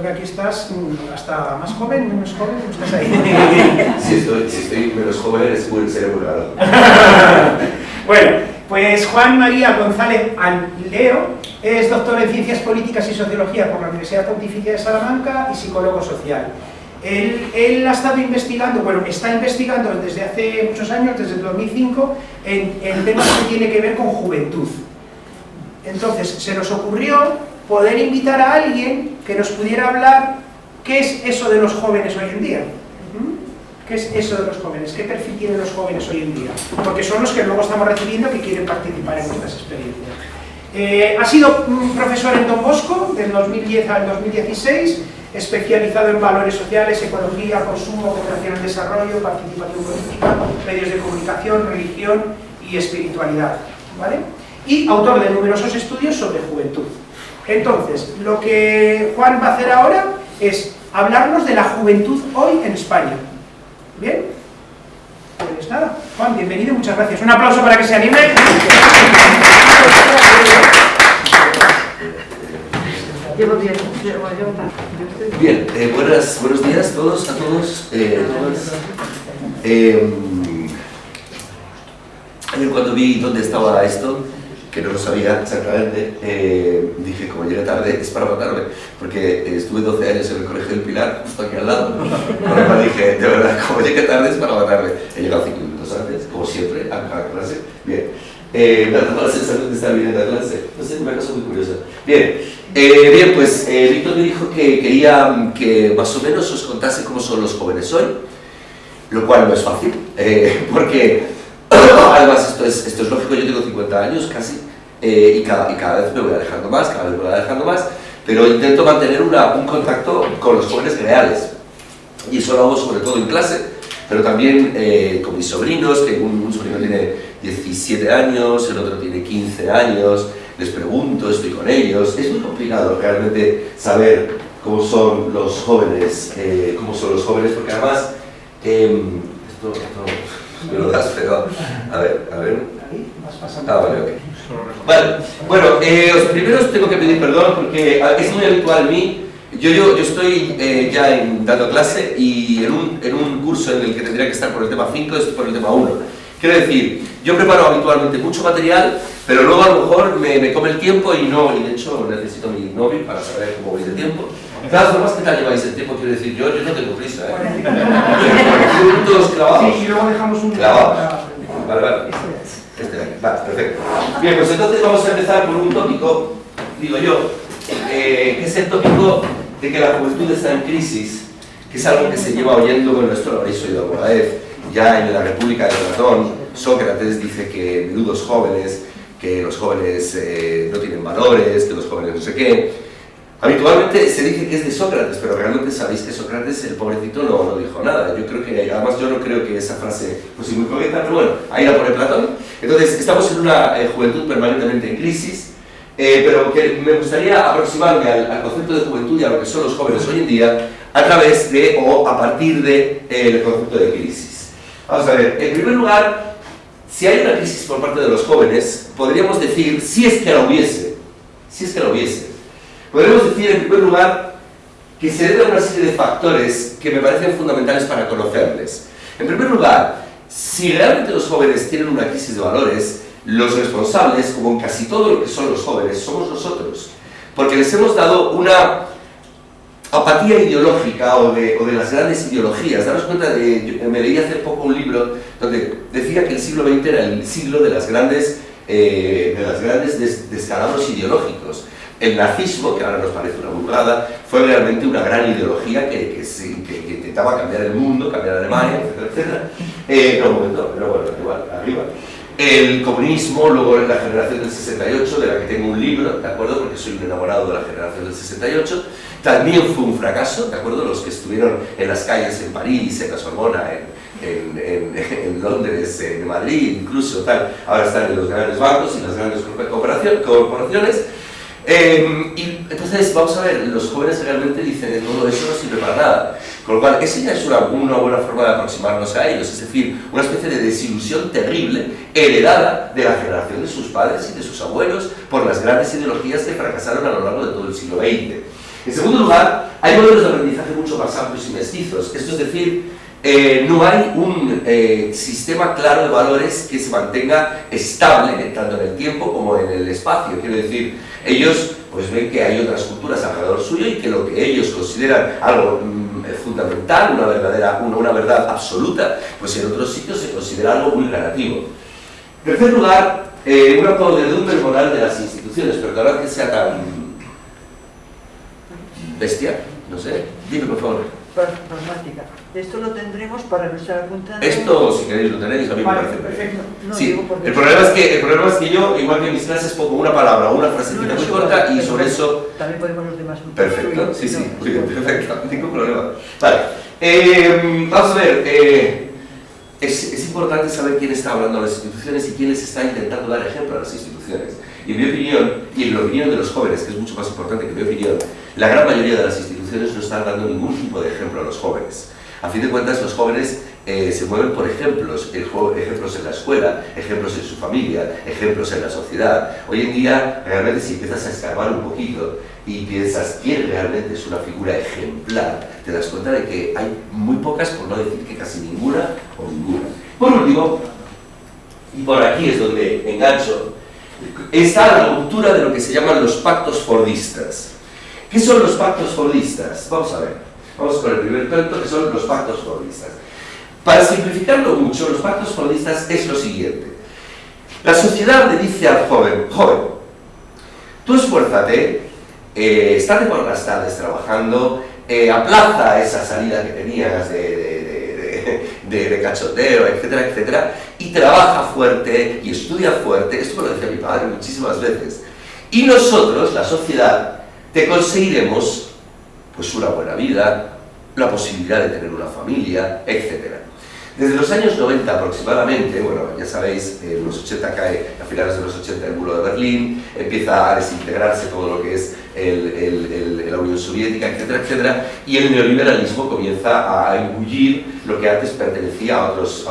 creo que aquí estás hasta más joven, menos joven, estás ahí. Si estoy menos joven, sería muy raro. Bueno, pues Juan María González Anleo es doctor en Ciencias Políticas y Sociología por la Universidad Pontificia de Salamanca y psicólogo social. Él ha estado investigando, bueno, está investigando desde hace muchos años, desde el 2005, en temas que tienen que ver con juventud. Entonces, se nos ocurrió poder invitar a alguien que nos pudiera hablar qué es eso de los jóvenes hoy en día. ¿Qué es eso de los jóvenes? ¿Qué perfil tienen los jóvenes hoy en día? Porque son los que luego estamos recibiendo que quieren participar en nuestras experiencias. Ha sido profesor en Don Bosco, del 2010 al 2016, especializado en valores sociales, ecología, consumo, cooperación al desarrollo, participación política, medios de comunicación, religión y espiritualidad, ¿vale? Y autor de numerosos estudios sobre juventud. Entonces, lo que Juan va a hacer ahora es hablarnos de la juventud hoy en España. ¿Bien? Pues nada, Juan, bienvenido, muchas gracias. Un aplauso para que se anime. Bien, buenos días a todos. Cuando vi dónde estaba esto, que no lo sabía exactamente, dije, como llegué tarde, es para matarme, porque estuve 12 años en el Colegio del Pilar, justo aquí al lado, por lo cual dije, de verdad, como llegué tarde es para matarme. He llegado 5 minutos antes, como siempre, a clase. Bien, me ha dado la sensación de estar viniendo a clase, no sé, una cosa muy curiosa. Bien, pues Víctor me dijo que quería que más o menos os contase cómo son los jóvenes hoy, lo cual no es fácil, porque además esto es lógico, yo tengo 50 años casi, y cada vez me voy alejando más, pero intento mantener un contacto con los jóvenes reales, y eso lo hago sobre todo en clase, pero también con mis sobrinos, que un sobrino tiene 17 años, el otro tiene 15 años, les pregunto, estoy con ellos. Es muy complicado realmente saber cómo son los jóvenes, porque además, esto me lo das, pero a ver. Vale, ok. Vale, bueno, primero os tengo que pedir perdón porque es muy habitual en mí. Yo estoy ya dando clase y en un curso en el que tendría que estar por el tema 5, estoy por el tema 1. Quiero decir, yo preparo habitualmente mucho material, pero luego a lo mejor me come el tiempo y de hecho necesito mi móvil para saber cómo voy de tiempo. De todas formas, ¿qué tal lleváis el tiempo? Quiero decir, yo no tengo prisa, ¿eh? 40 minutos clavados. Sí, y luego dejamos un... Clavados. Vale. Vale, perfecto. Bien, pues entonces vamos a empezar por un tópico, digo yo, que es el tópico de que la juventud está en crisis, que es algo que se lleva oyendo, bueno, esto lo habréis oído alguna vez, ya en la República de Platón, Sócrates dice que menudos jóvenes, que los jóvenes no tienen valores, que los jóvenes no sé qué. Habitualmente se dice que es de Sócrates, pero realmente sabéis que Sócrates, el pobrecito, no dijo nada. Además yo no creo que esa frase fuese muy correcta, pero bueno, ahí la pone Platón. Entonces, estamos en una juventud permanentemente en crisis, pero que me gustaría aproximarme al concepto de juventud y a lo que son los jóvenes hoy en día a través de, o a partir del concepto de crisis. Vamos a ver, en primer lugar, si hay una crisis por parte de los jóvenes, podríamos decir, si es que la hubiese, podríamos decir en primer lugar que se debe a una serie de factores que me parecen fundamentales para conocerles. En primer lugar, si realmente los jóvenes tienen una crisis de valores, los responsables, como en casi todo lo que son los jóvenes, somos nosotros, porque les hemos dado una apatía ideológica o de las grandes ideologías. Daros cuenta me leí hace poco un libro donde decía que el siglo XX era el siglo de las grandes descalabros ideológicos. El nazismo, que ahora nos parece una burrada, fue realmente una gran ideología que intentaba cambiar el mundo, cambiar Alemania, etcétera. Un momento, pero bueno, igual, arriba. El comunismo, luego la generación del 68, de la que tengo un libro, ¿de acuerdo? Porque soy un enamorado de la generación del 68, también fue un fracaso, ¿de acuerdo? Los que estuvieron en las calles en París, en la Sorbona, en Londres, en Madrid, incluso tal, ahora están en los grandes bancos y las grandes corporaciones. Y entonces, vamos a ver, los jóvenes realmente dicen todo eso no sirve para nada, con lo cual esa ya es una buena forma de aproximarnos a ellos, es decir, una especie de desilusión terrible heredada de la generación de sus padres y de sus abuelos por las grandes ideologías que fracasaron a lo largo de todo el siglo XX. En segundo lugar, hay modelos de aprendizaje mucho más amplios y mestizos. Esto es decir, no hay un sistema claro de valores que se mantenga estable tanto en el tiempo como en el espacio. Quiero decir, ellos pues ven que hay otras culturas alrededor suyo y que lo que ellos consideran algo fundamental, una verdad absoluta, pues en otros sitios se considera algo muy relativo. En tercer lugar, una podredumbre moral de las instituciones, perdonad que sea tan bestia, no sé, dime por favor. Pragmática. Esto lo tendremos para nuestra apuntando. Esto, si queréis, lo tenéis, a mí me parece perfecto. No, sí, digo porque el problema es que yo, igual que en mis clases, pongo una palabra o una frasecita muy corta y sobre eso... También podemos los demás. Perfecto, sí, sí, muy bien, perfecto, ningún problema. Vale, vamos a ver, es importante saber quién está hablando a las instituciones y quién les está intentando dar ejemplo a las instituciones. Y en mi opinión, y en la opinión de los jóvenes, que es mucho más importante que mi opinión, la gran mayoría de las instituciones no están dando ningún tipo de ejemplo a los jóvenes. A fin de cuentas, los jóvenes se mueven por ejemplos, ejemplos en la escuela, ejemplos en su familia, ejemplos en la sociedad. Hoy en día, realmente, si empiezas a escarbar un poquito y piensas quién realmente es una figura ejemplar, te das cuenta de que hay muy pocas, por no decir que casi ninguna o ninguna. Por último, y por aquí es donde engancho, está la ruptura de lo que se llaman los pactos fordistas. ¿Qué son los pactos fordistas? Vamos a ver. Vamos con el primer punto, que son los pactos fordistas. Para simplificarlo mucho, los pactos fordistas es lo siguiente. La sociedad le dice al joven, tú esfuérzate, estate por las tardes trabajando, aplaza esa salida que tenías de cachoteo, etcétera, etcétera, y trabaja fuerte y estudia fuerte. Esto me lo decía mi padre muchísimas veces. Y nosotros, la sociedad, te conseguiremos pues una buena vida, la posibilidad de tener una familia, etc. Desde los años 90 aproximadamente, bueno, ya sabéis, en los 80 cae, a finales de los 80 el muro de Berlín, empieza a desintegrarse todo lo que es la Unión Soviética, etcétera, etcétera, y el neoliberalismo comienza a engullir lo que antes pertenecía a otras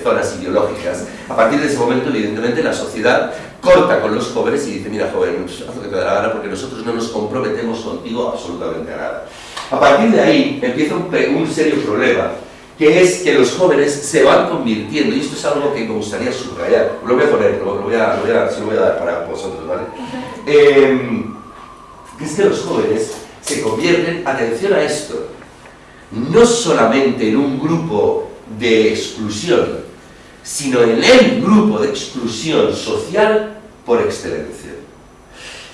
zonas ideológicas. A partir de ese momento, evidentemente, la sociedad corta con los jóvenes y dice, mira, joven, haz lo que te da la gana porque nosotros no nos comprometemos contigo absolutamente a nada. A partir de ahí empieza un serio problema, que es que los jóvenes se van convirtiendo, y esto es algo que me gustaría subrayar, lo voy a poner, se lo voy a dar para vosotros, ¿vale? Que es que los jóvenes se convierten, atención a esto, no solamente en un grupo de exclusión, sino en el grupo de exclusión social por excelencia.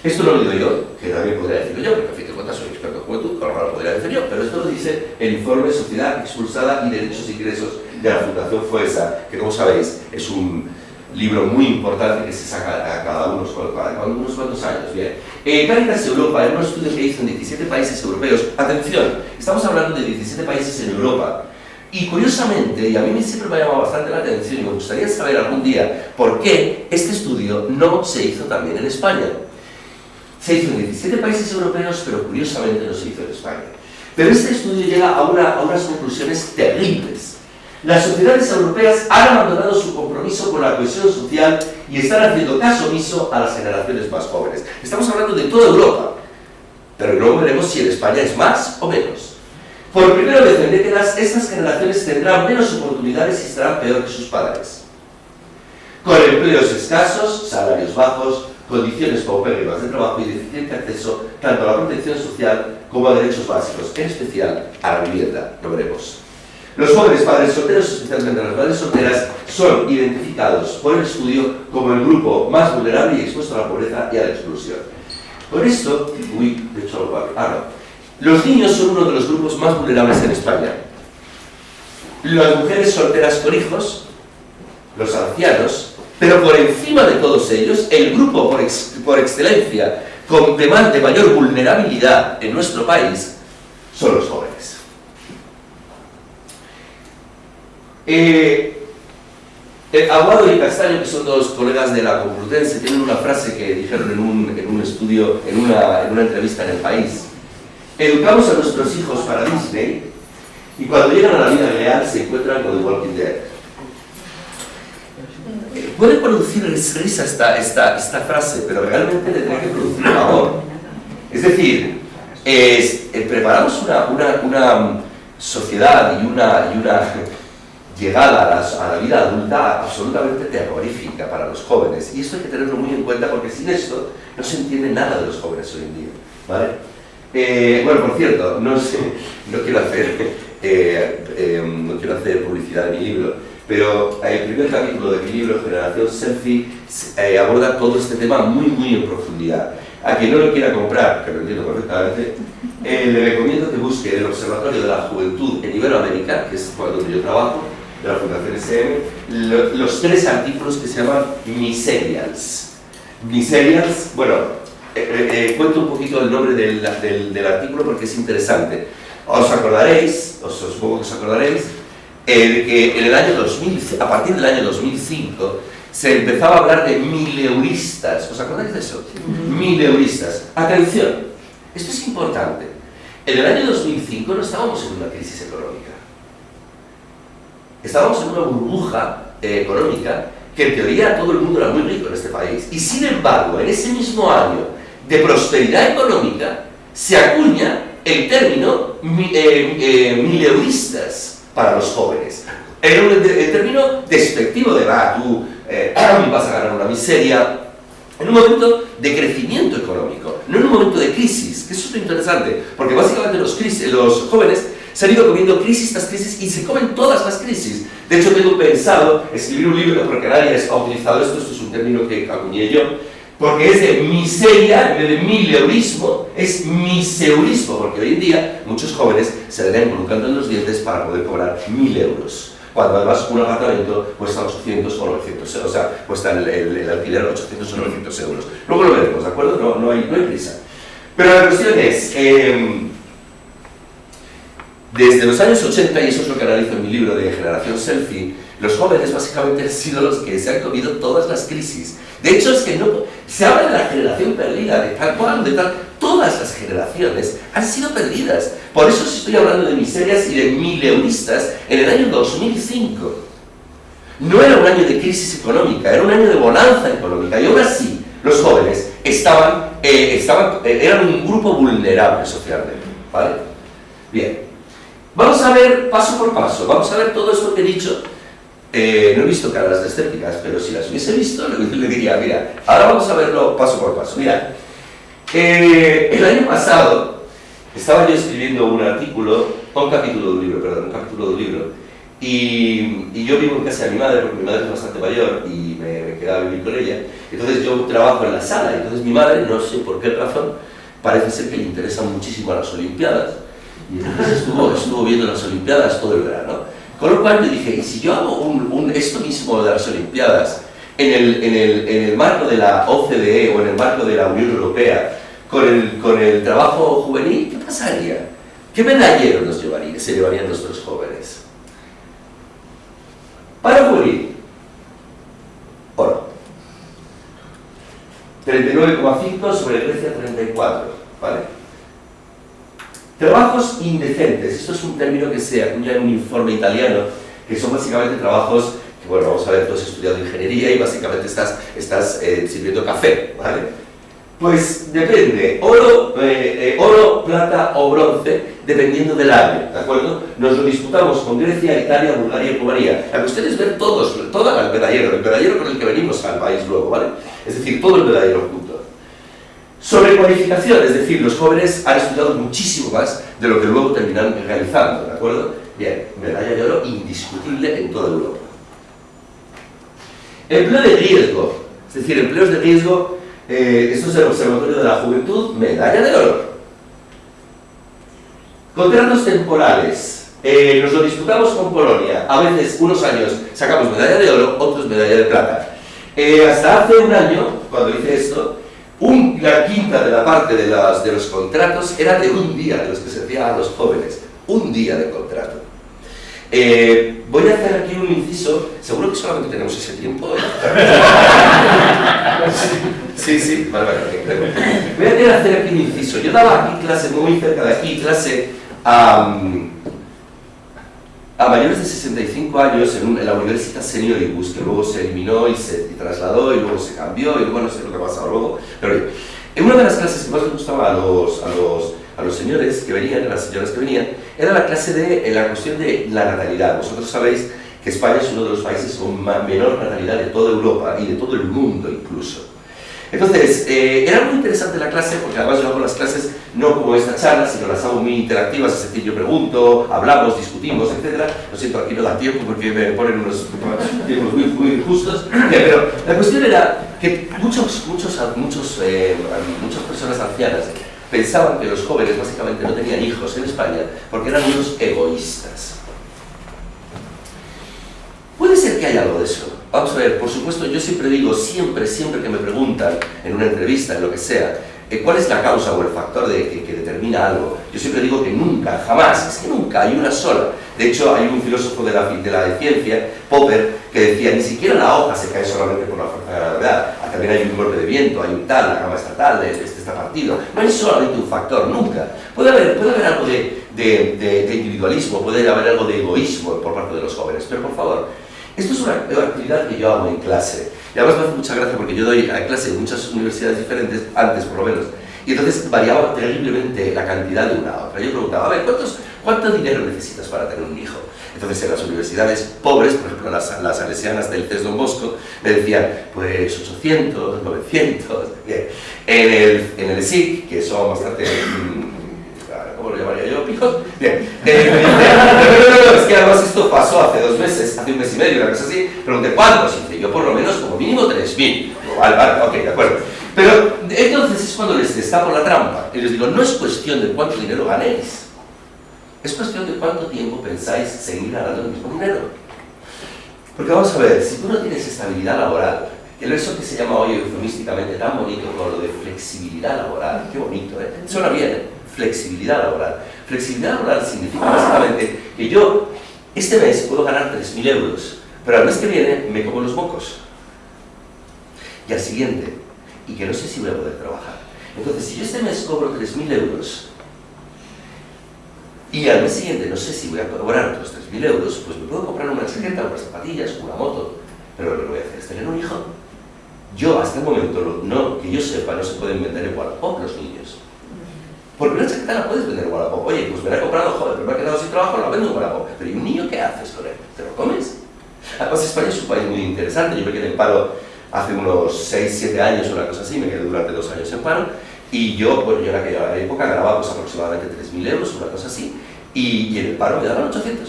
Esto no lo digo yo, que también podría decirlo yo, porque a fin de cuentas soy experto en juventud, con lo cual lo podría decir yo, pero esto lo dice el informe Sociedad Expulsada y Derechos e Ingresos de la Fundación FOESA, que como sabéis es un libro muy importante que se saca a cada unos cuantos años. Bien. Cáritas Europa, en un estudio que hizo en 17 países europeos, atención, estamos hablando de 17 países en Europa, y curiosamente, y a mí siempre me ha llamado bastante la atención y me gustaría saber algún día por qué este estudio no se hizo también en España. Se hizo en 17 países europeos, pero curiosamente no se hizo en España. Pero este estudio llega a unas conclusiones terribles. Las sociedades europeas han abandonado su compromiso con la cohesión social y están haciendo caso omiso a las generaciones más jóvenes. Estamos hablando de toda Europa, pero luego veremos si en España es más o menos. Por primera vez en décadas, estas generaciones tendrán menos oportunidades y estarán peor que sus padres. Con empleos escasos, salarios bajos, condiciones paupérrimas de trabajo y deficiente acceso tanto a la protección social como a derechos básicos, en especial a la vivienda, lo veremos. Los jóvenes padres solteros, especialmente las madres solteras, son identificados por el estudio como el grupo más vulnerable y expuesto a la pobreza y a la exclusión. Por esto, los niños son uno de los grupos más vulnerables en España. Las mujeres solteras con hijos, los ancianos, pero por encima de todos ellos, el grupo por excelencia de mayor vulnerabilidad en nuestro país son los jóvenes. Aguado y Castaño, que son dos colegas de la Complutense, tienen una frase que dijeron en un estudio, en una entrevista en El País. Educamos a nuestros hijos para Disney y cuando llegan a la vida real se encuentran con The Walking Dead. Puede producir risa esta frase, pero realmente le tiene que producir amor. Es decir, preparamos una sociedad y una llegada a la vida adulta absolutamente terrorífica para los jóvenes. Y esto hay que tenerlo muy en cuenta porque sin esto no se entiende nada de los jóvenes hoy en día, ¿vale? Bueno, por cierto, no quiero hacer publicidad de mi libro, pero el primer capítulo de mi libro, Generación Selfie, aborda todo este tema muy en profundidad. A quien no lo quiera comprar, que lo entiendo perfectamente, le recomiendo que busque el Observatorio de la Juventud en Iberoamérica, que es donde yo trabajo, de la Fundación SM, los 3 artículos que se llaman Miserials. Miserials, bueno, cuento un poquito el nombre del artículo porque es interesante. Os acordaréis, supongo que os acordaréis, que en el año 2000, a partir del año 2005, se empezaba a hablar de mileuristas. ¿Os acordáis de eso? Mileuristas. Atención, esto es importante. En el año 2005 no estábamos en una crisis económica. Estábamos en una burbuja económica que en teoría todo el mundo era muy rico en este país. Y sin embargo, en ese mismo año de prosperidad económica, se acuña el término mileuristas para los jóvenes. Era un término despectivo de tú vas a ganar una miseria, en un momento de crecimiento económico, no en un momento de crisis, que eso es lo interesante, porque básicamente los jóvenes se han ido comiendo crisis tras crisis y se comen todas las crisis. De hecho, tengo pensado escribir un libro, porque nadie ha utilizado esto es un término que acuñé yo, porque es de miseria, en vez de mileurismo, es miseurismo, porque hoy en día muchos jóvenes se le ven colocando en los dientes para poder cobrar 1.000 euros. Cuando además un apartamento cuesta 800 o 900 euros, o sea, cuesta el alquiler 800 o 900 euros. Luego lo veremos, ¿de acuerdo? No hay prisa. Pero la cuestión es, desde los años 80, y eso es lo que analizo en mi libro de Generación Selfie, los jóvenes básicamente han sido los que se han comido todas las crisis. De hecho, es que no se habla de la generación perdida, de tal cual, de tal. Todas las generaciones han sido perdidas. Por eso estoy hablando de miserias y de mileuristas en el año 2005. No era un año de crisis económica, era un año de bonanza económica. Y aún así, los jóvenes eran un grupo vulnerable socialmente. ¿Vale? Bien. Vamos a ver paso por paso. Vamos a ver todo esto que he dicho. No he visto caras escépticas, pero si las hubiese visto, le diría, mira, ahora vamos a verlo paso por paso. Mira, el año pasado estaba yo escribiendo un capítulo de un libro, y yo vivo en casa de mi madre, porque mi madre es bastante mayor y me quedaba a vivir con ella. Entonces yo trabajo en la sala, entonces mi madre, no sé por qué razón, parece ser que le interesan muchísimo a las Olimpiadas, y entonces estuvo viendo las Olimpiadas todo el verano. Con lo cual me dije, ¿y si yo hago esto mismo de las Olimpiadas en el marco de la OCDE o en el marco de la Unión Europea con el trabajo juvenil? ¿Qué pasaría? ¿Qué medallero se llevarían nuestros jóvenes? Para juvenil, oro. 39,5 sobre Grecia 34, ¿vale? Trabajos indecentes, esto es un término que se acuña en un informe italiano, que son básicamente trabajos que, bueno, vamos a ver, tú has estudiado ingeniería y básicamente estás sirviendo café, ¿vale? Pues depende, oro, plata o bronce, dependiendo del año, ¿de acuerdo? Nos lo disputamos con Grecia, Italia, Bulgaria y Rumanía. La cuestión es ver todo el medallero con el que venimos al país luego, ¿vale? Es decir, todo el medallero junto. Sobre cualificación, es decir, los jóvenes han estudiado muchísimo más de lo que luego terminan realizando, ¿de acuerdo? Bien, medalla de oro indiscutible en toda Europa. Empleo de riesgo, es decir, empleos de riesgo, esto es el Observatorio de la Juventud, medalla de oro. Contratos temporales, nos lo disputamos con Polonia, a veces unos años sacamos medalla de oro, otros medalla de plata. Hasta hace un año, cuando hice esto, la quinta de la parte de los contratos era de un día, de los que se hacía a los jóvenes. Un día de contrato. Voy a hacer aquí un inciso, seguro que solamente tenemos ese tiempo. Sí, vale. Voy a hacer aquí un inciso. Yo daba aquí clase, muy cerca de aquí, clase a mayores de 65 años en la Universitat Senioribus, que luego se eliminó y se trasladó y luego se cambió y luego no sé lo que ha pasado luego, pero En una de las clases que más les gustaba a los señores que venían, a las señoras que venían, era la clase de la cuestión de la natalidad. Vosotros sabéis que España es uno de los países con menor natalidad de toda Europa y de todo el mundo incluso. Entonces, era muy interesante la clase, porque además yo hago las clases no como esta charla, sino las hago muy interactivas, es decir, yo pregunto, hablamos, discutimos, etc. Lo siento, aquí no da tiempo porque me ponen unos tiempos muy justos, pero la cuestión era que muchas personas ancianas pensaban que los jóvenes básicamente no tenían hijos en España porque eran unos egoístas. Puede ser que haya algo de eso. Vamos a ver, por supuesto, yo siempre digo, siempre que me preguntan en una entrevista, en lo que sea, cuál es la causa o el factor que determina algo, yo siempre digo que nunca, jamás, es que nunca hay una sola. De hecho, hay un filósofo de la ciencia, Popper, que decía, ni siquiera la hoja se cae solamente por la fuerza de la gravedad, también hay un golpe de viento, hay un tal, la cama está tal, este está partido. No hay solamente un factor, nunca. Puede haber algo de individualismo, puede haber algo de egoísmo por parte de los jóvenes, pero por favor, esto es una actividad que yo hago en clase. Y además me hace mucha gracia porque yo doy clase en muchas universidades diferentes, antes por lo menos, y entonces variaba terriblemente la cantidad de una a otra. Yo preguntaba, a ver, ¿cuánto dinero necesitas para tener un hijo? Entonces en las universidades pobres, por ejemplo las salesianas del CES Don Bosco, me decían, pues 800, 900, bien. En el SIC, que son bastante... ¿cómo lo llamaría yo? ¿Pijos? Bien. Es que además esto pasó hace 2 meses, hace 1 mes y medio, una cosa así. Pregunté, ¿cuántos? Y dice, yo por lo menos como mínimo 3.000. Vale, ok, de acuerdo. Pero entonces es cuando les destapo la trampa. Y les digo, no es cuestión de cuánto dinero ganéis. Es cuestión de cuánto tiempo pensáis seguir ganando el mismo dinero. Porque vamos a ver, si tú no tienes estabilidad laboral, eso que se llama hoy eufemísticamente tan bonito como lo de flexibilidad laboral, qué bonito, ¿eh? Suena bien, flexibilidad laboral. Flexibilidad laboral significa básicamente que yo este mes puedo ganar 3.000 euros, pero al mes que viene me como los mocos. Y al siguiente, y que no sé si voy a poder trabajar. Entonces, si yo este mes cobro 3.000 euros, y al mes siguiente no sé si voy a cobrar otros 3.000 euros, pues me puedo comprar una chaqueta, unas zapatillas, una moto, pero lo que voy a hacer es tener un hijo. Yo, hasta el momento, que yo sepa, no se pueden vender en Wallapop los niños. Porque una chaqueta la puedes vender en Wallapop. Oye, pues me la he comprado, joder, pero me ha quedado sin trabajo, la vendo en Wallapop. Pero ¿y un niño qué haces con él? ¿Te lo comes? Además, España es un país muy interesante. Yo me quedé en paro hace unos 6, 7 años, una cosa así, me quedé durante 2 años en paro. Y yo en aquella época ganaba pues, aproximadamente 3.000 euros, una cosa así. Y en el paro me daban 800.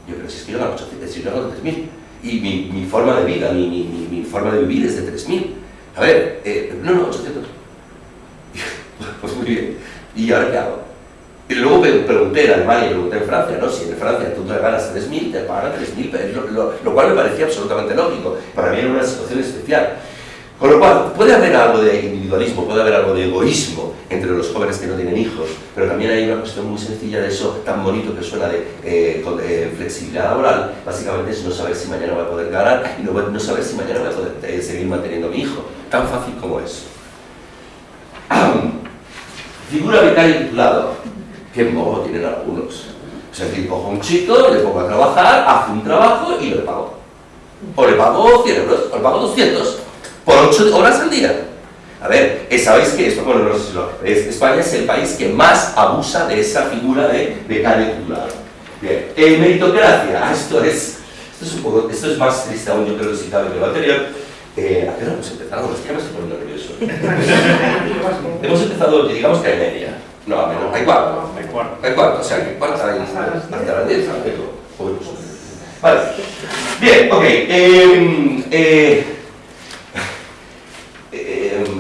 Yo creo que si es que yo gano 800, si yo gano 3.000. Y mi forma de vida, mi forma de vivir es de 3.000. A ver, no, 800. Pues muy bien. ¿Y ahora qué hago? Y luego pregunté en Alemania y pregunté en Francia, ¿no? Si en Francia tú te ganas 3.000, te pagan 3.000, lo cual me parecía absolutamente lógico. Para mí era una situación especial. Con lo cual, puede haber algo de individualismo, puede haber algo de egoísmo entre los jóvenes que no tienen hijos, pero también hay una cuestión muy sencilla de eso, tan bonito que suena de flexibilidad laboral. Básicamente es no saber si mañana voy a poder ganar y no saber si mañana voy a poder seguir manteniendo a mi hijo. Tan fácil como eso. Figura vicario titulado. Qué modo tienen algunos. O sea, que cojo a un chico, le pongo a trabajar, hace un trabajo y le pago. O le pago 100 euros, o le pago 200. Por 8 horas al día. A ver, sabéis que esto, bueno, no sé si España es el país que más abusa de esa figura de becario titulado. Bien, meritocracia, esto es más triste aún, yo creo, si cabe que lo anterior. ¿A qué hora hemos empezado? Es que ya me estoy poniendo nervioso. Hemos empezado, digamos que hay media. No, menos, hay cuarto. Hay cuarto, o sea, que cuarto hay hasta las 10. Vale. Bien, ok.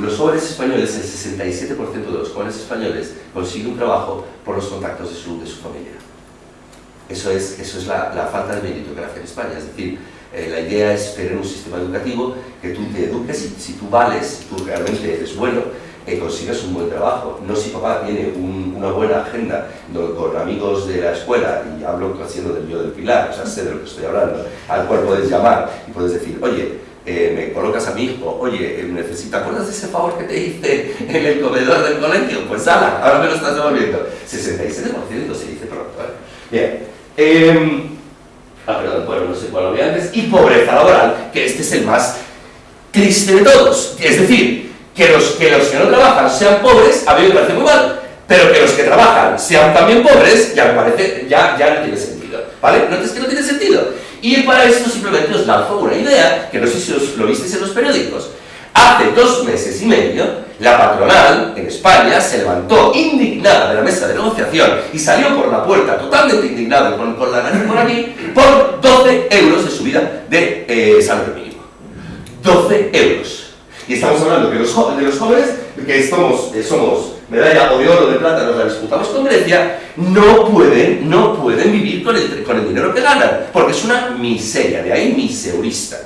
Los jóvenes españoles, el 67% de los jóvenes españoles consiguen un trabajo por los contactos de su familia. Eso es la falta de meritocracia en España. Es decir, la idea es tener un sistema educativo que tú te eduques y si tú vales, si tú realmente eres bueno, consigas un buen trabajo. No si papá tiene una buena agenda con amigos de la escuela, y hablo haciendo del mío del Pilar, o sea, sé de lo que estoy hablando, al cual puedes llamar y puedes decir, oye, me colocas a mi hijo, oye, ¿te acuerdas de ese favor que te hice en el comedor del colegio? Pues ala, ahora me lo estás devolviendo. 67% se dice pronto, ¿eh? Bien. Perdón, bueno, no sé cuál había antes. Y pobreza laboral, que este es el más triste de todos. Es decir, Que los que no trabajan sean pobres, a mí me parece muy mal, pero que los que trabajan sean también pobres, ya me parece, ya no tiene sentido, ¿vale? No es que no tiene sentido. Y para esto simplemente os lanzo una idea, que no sé si os lo visteis en los periódicos. Hace 2 meses y medio, la patronal en España se levantó indignada de la mesa de negociación y salió por la puerta totalmente indignada con la nariz por aquí por 12 euros de subida de salario mínimo. 12 euros. Y estamos hablando de los jóvenes que somos medalla o de oro o de plata, nos la disputamos con Grecia, no pueden vivir con el dinero que ganan, porque es una miseria, de ahí miseurista.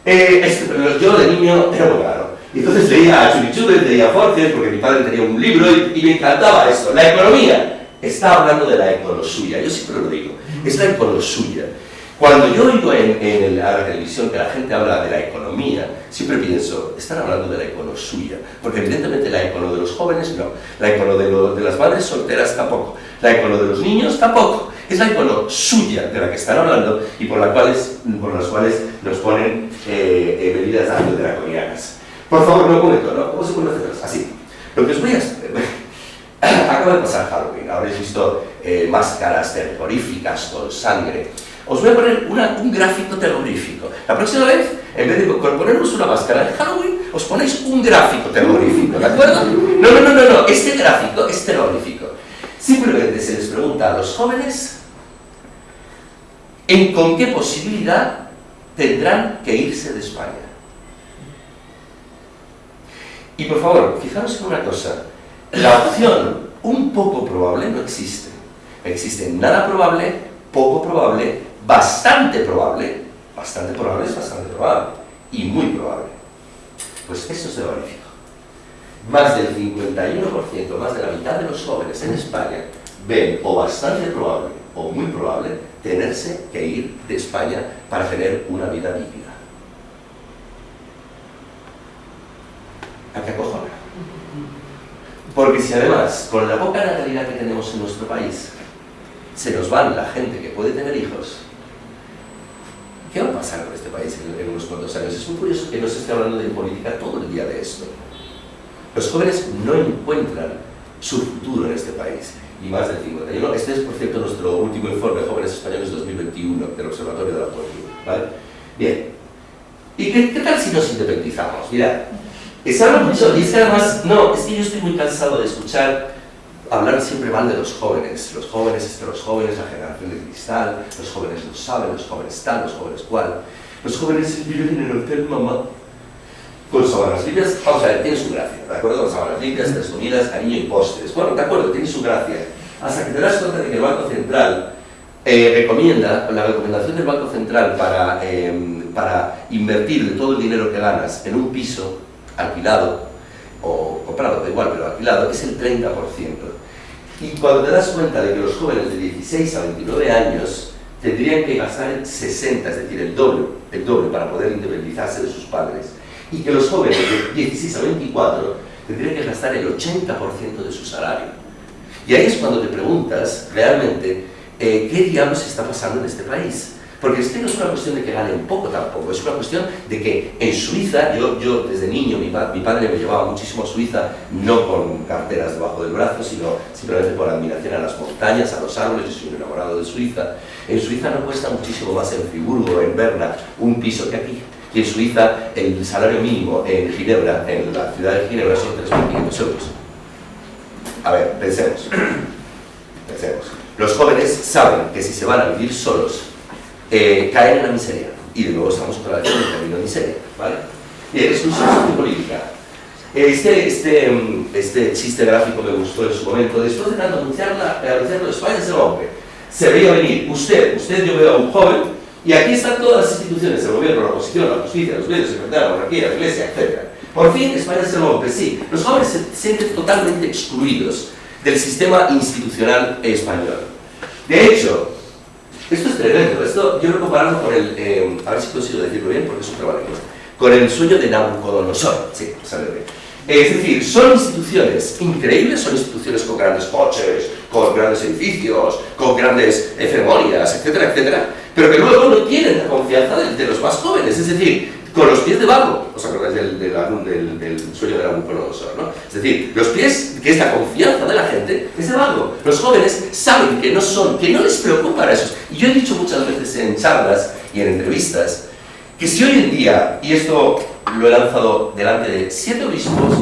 Yo de niño era muy raro. Y entonces leía a Churichubes, leía a Forges, porque mi padre tenía un libro y me encantaba esto. La economía. Está hablando de la econosuya, yo siempre lo digo, es la econosuya. Cuando yo oigo en la televisión que la gente habla de la economía, siempre pienso, están hablando de la econosuya, porque evidentemente la econo de los jóvenes no, la econo de las madres solteras tampoco, la econo de los niños tampoco, es la econosuya de la que están hablando y por las cuales nos ponen medidas draconianas. Por favor, no comento, ¿no? ¿Cómo se puede hacer? Así. Lo que os voy a... Acaba de pasar Halloween, habréis visto máscaras terroríficas con sangre. Os voy a poner un gráfico terrorífico. La próxima vez, en vez de ponernos una máscara de Halloween, os ponéis un gráfico terrorífico, ¿de acuerdo? No, este gráfico es terrorífico. Simplemente se les pregunta a los jóvenes con qué posibilidad tendrán que irse de España. Y por favor, fijaros en una cosa, la opción un poco probable no existe. Existe nada probable, poco probable, bastante probable es bastante probable, y muy probable. Pues eso es terrorífico. Más del 51%, más de la mitad de los jóvenes en España ven o bastante probable o muy probable tenerse que ir de España para tener una vida digna. ¿A qué acojona? Porque si además, con la poca natalidad que tenemos en nuestro país, se nos van la gente que puede tener hijos, ¿qué va a pasar con este país en unos cuantos años? Es muy curioso que no se esté hablando de política todo el día de esto. Los jóvenes no encuentran su futuro en este país, y más del 51%. Este es, por cierto, nuestro último informe de Jóvenes Españoles 2021 del Observatorio de la Juventud, ¿vale? Bien. ¿Y qué tal si nos independizamos? Mirad, se habla mucho, y es que además, no, es que yo estoy muy cansado de escuchar hablar siempre mal de los jóvenes, la generación de cristal, los jóvenes no saben, los jóvenes tal, los jóvenes cual, los jóvenes viven en el hotel mamá, con sábanas limpias. Vamos a ver, tiene su gracia, ¿de acuerdo? Con sábanas limpias, 3 comidas, cariño y postres. Bueno, de acuerdo, tiene su gracia. Hasta que te das cuenta de que el Banco Central recomienda, la recomendación del Banco Central para invertir de todo el dinero que ganas en un piso alquilado, o comprado, da igual, pero alquilado, es el 30%. Y cuando te das cuenta de que los jóvenes de 16 a 29 años tendrían que gastar el 60, es decir, el doble para poder independizarse de sus padres, y que los jóvenes de 16 a 24 tendrían que gastar el 80% de su salario. Y ahí es cuando te preguntas, realmente, ¿qué diablos está pasando en este país? Porque es que no es una cuestión de que ganen poco tampoco, es una cuestión de que en Suiza, yo desde niño, mi padre me llevaba muchísimo a Suiza, no con carteras debajo del brazo, sino simplemente por admiración a las montañas, a los árboles. Yo soy un enamorado de Suiza. En Suiza no cuesta muchísimo más en Friburgo o en Berna un piso que aquí. Y en Suiza el salario mínimo en Ginebra, en la ciudad de Ginebra, son 3.500 euros. A ver, pensemos. Los jóvenes saben que si se van a vivir solos, caen en la miseria, y de nuevo estamos otra vez en el camino de miseria, ¿vale? Y es una solución política. Este chiste gráfico me gustó en su momento. Después de tanto anunciarlo, España se rompe. Se veía venir, usted yo veo a un joven, y aquí están todas las instituciones, el gobierno, la oposición, la justicia, los medios, el secretario, la monarquía, la iglesia, etc. Por fin España se rompe, sí. Los jóvenes se sienten totalmente excluidos del sistema institucional español. De hecho, esto es tremendo, esto yo lo comparo con el, a ver si consigo decirlo bien porque es un trabajo, con el sueño de Nabucodonosor, sí, sale bien. Es decir, son instituciones increíbles, son instituciones con grandes coches, con grandes edificios, con grandes ceremonias, etcétera, etcétera, pero que luego no tienen la confianza de los más jóvenes, es decir, con los pies de barro. ¿Os acordáis del sueño de Nabucodonosor, ¿no? Es decir, los pies, que es la confianza de la gente, es de barro. Los jóvenes saben que no les preocupa eso. Y yo he dicho muchas veces en charlas y en entrevistas que si hoy en día, y esto lo he lanzado delante de 7 obispos,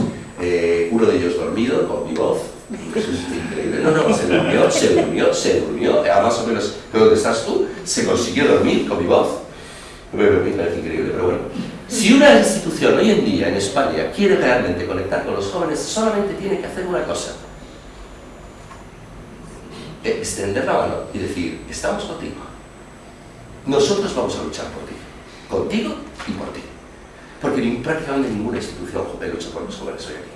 uno de ellos dormido con mi voz, eso es increíble, se durmió, más o menos de donde estás tú, se consiguió dormir con mi voz. Me parece increíble, pero bueno. Si una institución hoy en día en España quiere realmente conectar con los jóvenes, solamente tiene que hacer una cosa: extender la mano y decir, estamos contigo. Nosotros vamos a luchar por ti, contigo y por ti. Porque prácticamente ninguna institución lucha por los jóvenes hoy aquí.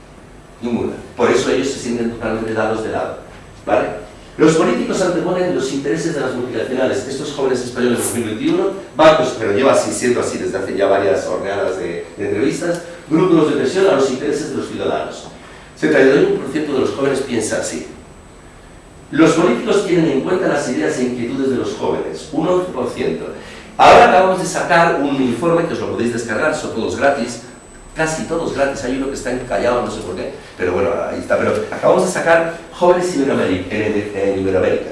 Ninguna. Por eso ellos se sienten totalmente dados de lado, ¿vale? Los políticos anteponen los intereses de las multinacionales. Estos jóvenes españoles de 2021, bancos, pero lleva siendo así desde hace ya varias jornadas de entrevistas, grupos de presión a los intereses de los ciudadanos. 71% de los jóvenes piensa así. Los políticos tienen en cuenta las ideas e inquietudes de los jóvenes, un 11%. Ahora acabamos de sacar un informe que os lo podéis descargar, son todos gratis, casi todos gratis, hay uno que está encallado, no sé por qué, pero bueno, ahí está. Pero acabamos de sacar Jóvenes en Iberoamérica.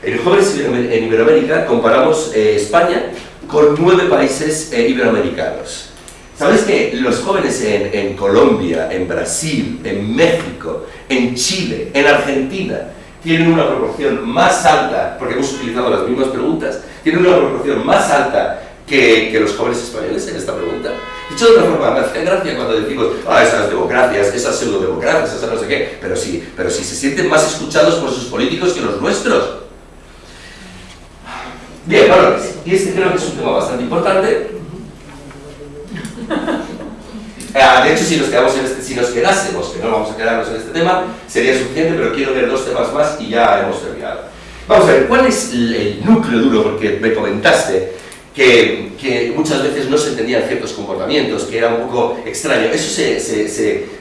En Jóvenes en Iberoamérica comparamos España con 9 países iberoamericanos. ¿Sabéis que los jóvenes en Colombia, en Brasil, en México, en Chile, en Argentina, tienen una proporción más alta, porque hemos utilizado las mismas preguntas, tienen una proporción más alta que los jóvenes españoles en esta pregunta? Dicho de otra forma, me hace gracia cuando decimos, esas democracias, esas pseudodemocracias, esas no sé qué, pero sí se sienten más escuchados por sus políticos que los nuestros. Bien, valores. Y este creo que es un tema bastante importante. De hecho, si nos quedásemos, que no vamos a quedarnos en este tema, sería suficiente, pero quiero ver 2 temas más y ya hemos terminado. Vamos a ver, ¿cuál es el núcleo duro? Porque me comentaste que muchas veces no se entendían ciertos comportamientos, que era un poco extraño. Eso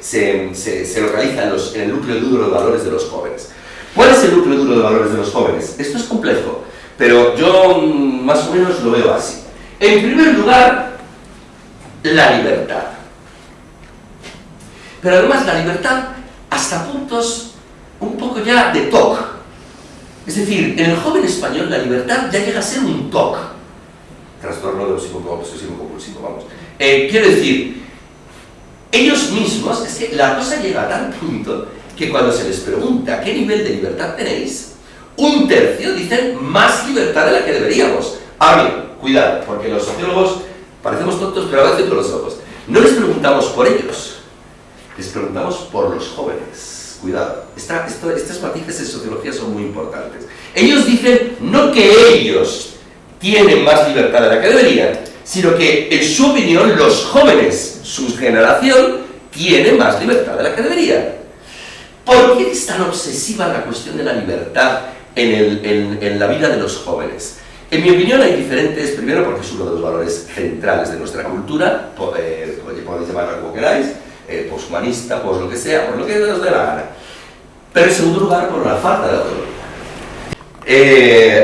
se localiza en el núcleo duro de valores de los jóvenes. ¿Cuál es el núcleo duro de valores de los jóvenes? Esto es complejo, pero yo más o menos lo veo así. En primer lugar, la libertad. Pero además la libertad hasta puntos un poco ya de TOC. Es decir, en el joven español la libertad ya llega a ser un TOC. Trastorno de obsesivo compulsivo, vamos. Quiero decir, ellos mismos, es que la cosa llega a tal punto que cuando se les pregunta qué nivel de libertad tenéis, 1/3 dicen más libertad de la que deberíamos. Ahora bien, cuidado, porque los sociólogos parecemos tontos, pero a veces con los ojos. No les preguntamos por ellos, les preguntamos por los jóvenes. Cuidado, estas matices en sociología son muy importantes. Ellos dicen no que ellos tienen más libertad de la que deberían, sino que, en su opinión, los jóvenes, su generación, tienen más libertad de la que deberían. ¿Por qué es tan obsesiva la cuestión de la libertad en la vida de los jóvenes? En mi opinión hay diferentes, primero porque es uno de los valores centrales de nuestra cultura, podéis llamarlo como queráis, poshumanista, por lo que sea, por lo que os dé la gana. Pero en segundo lugar, por la falta de autonomía.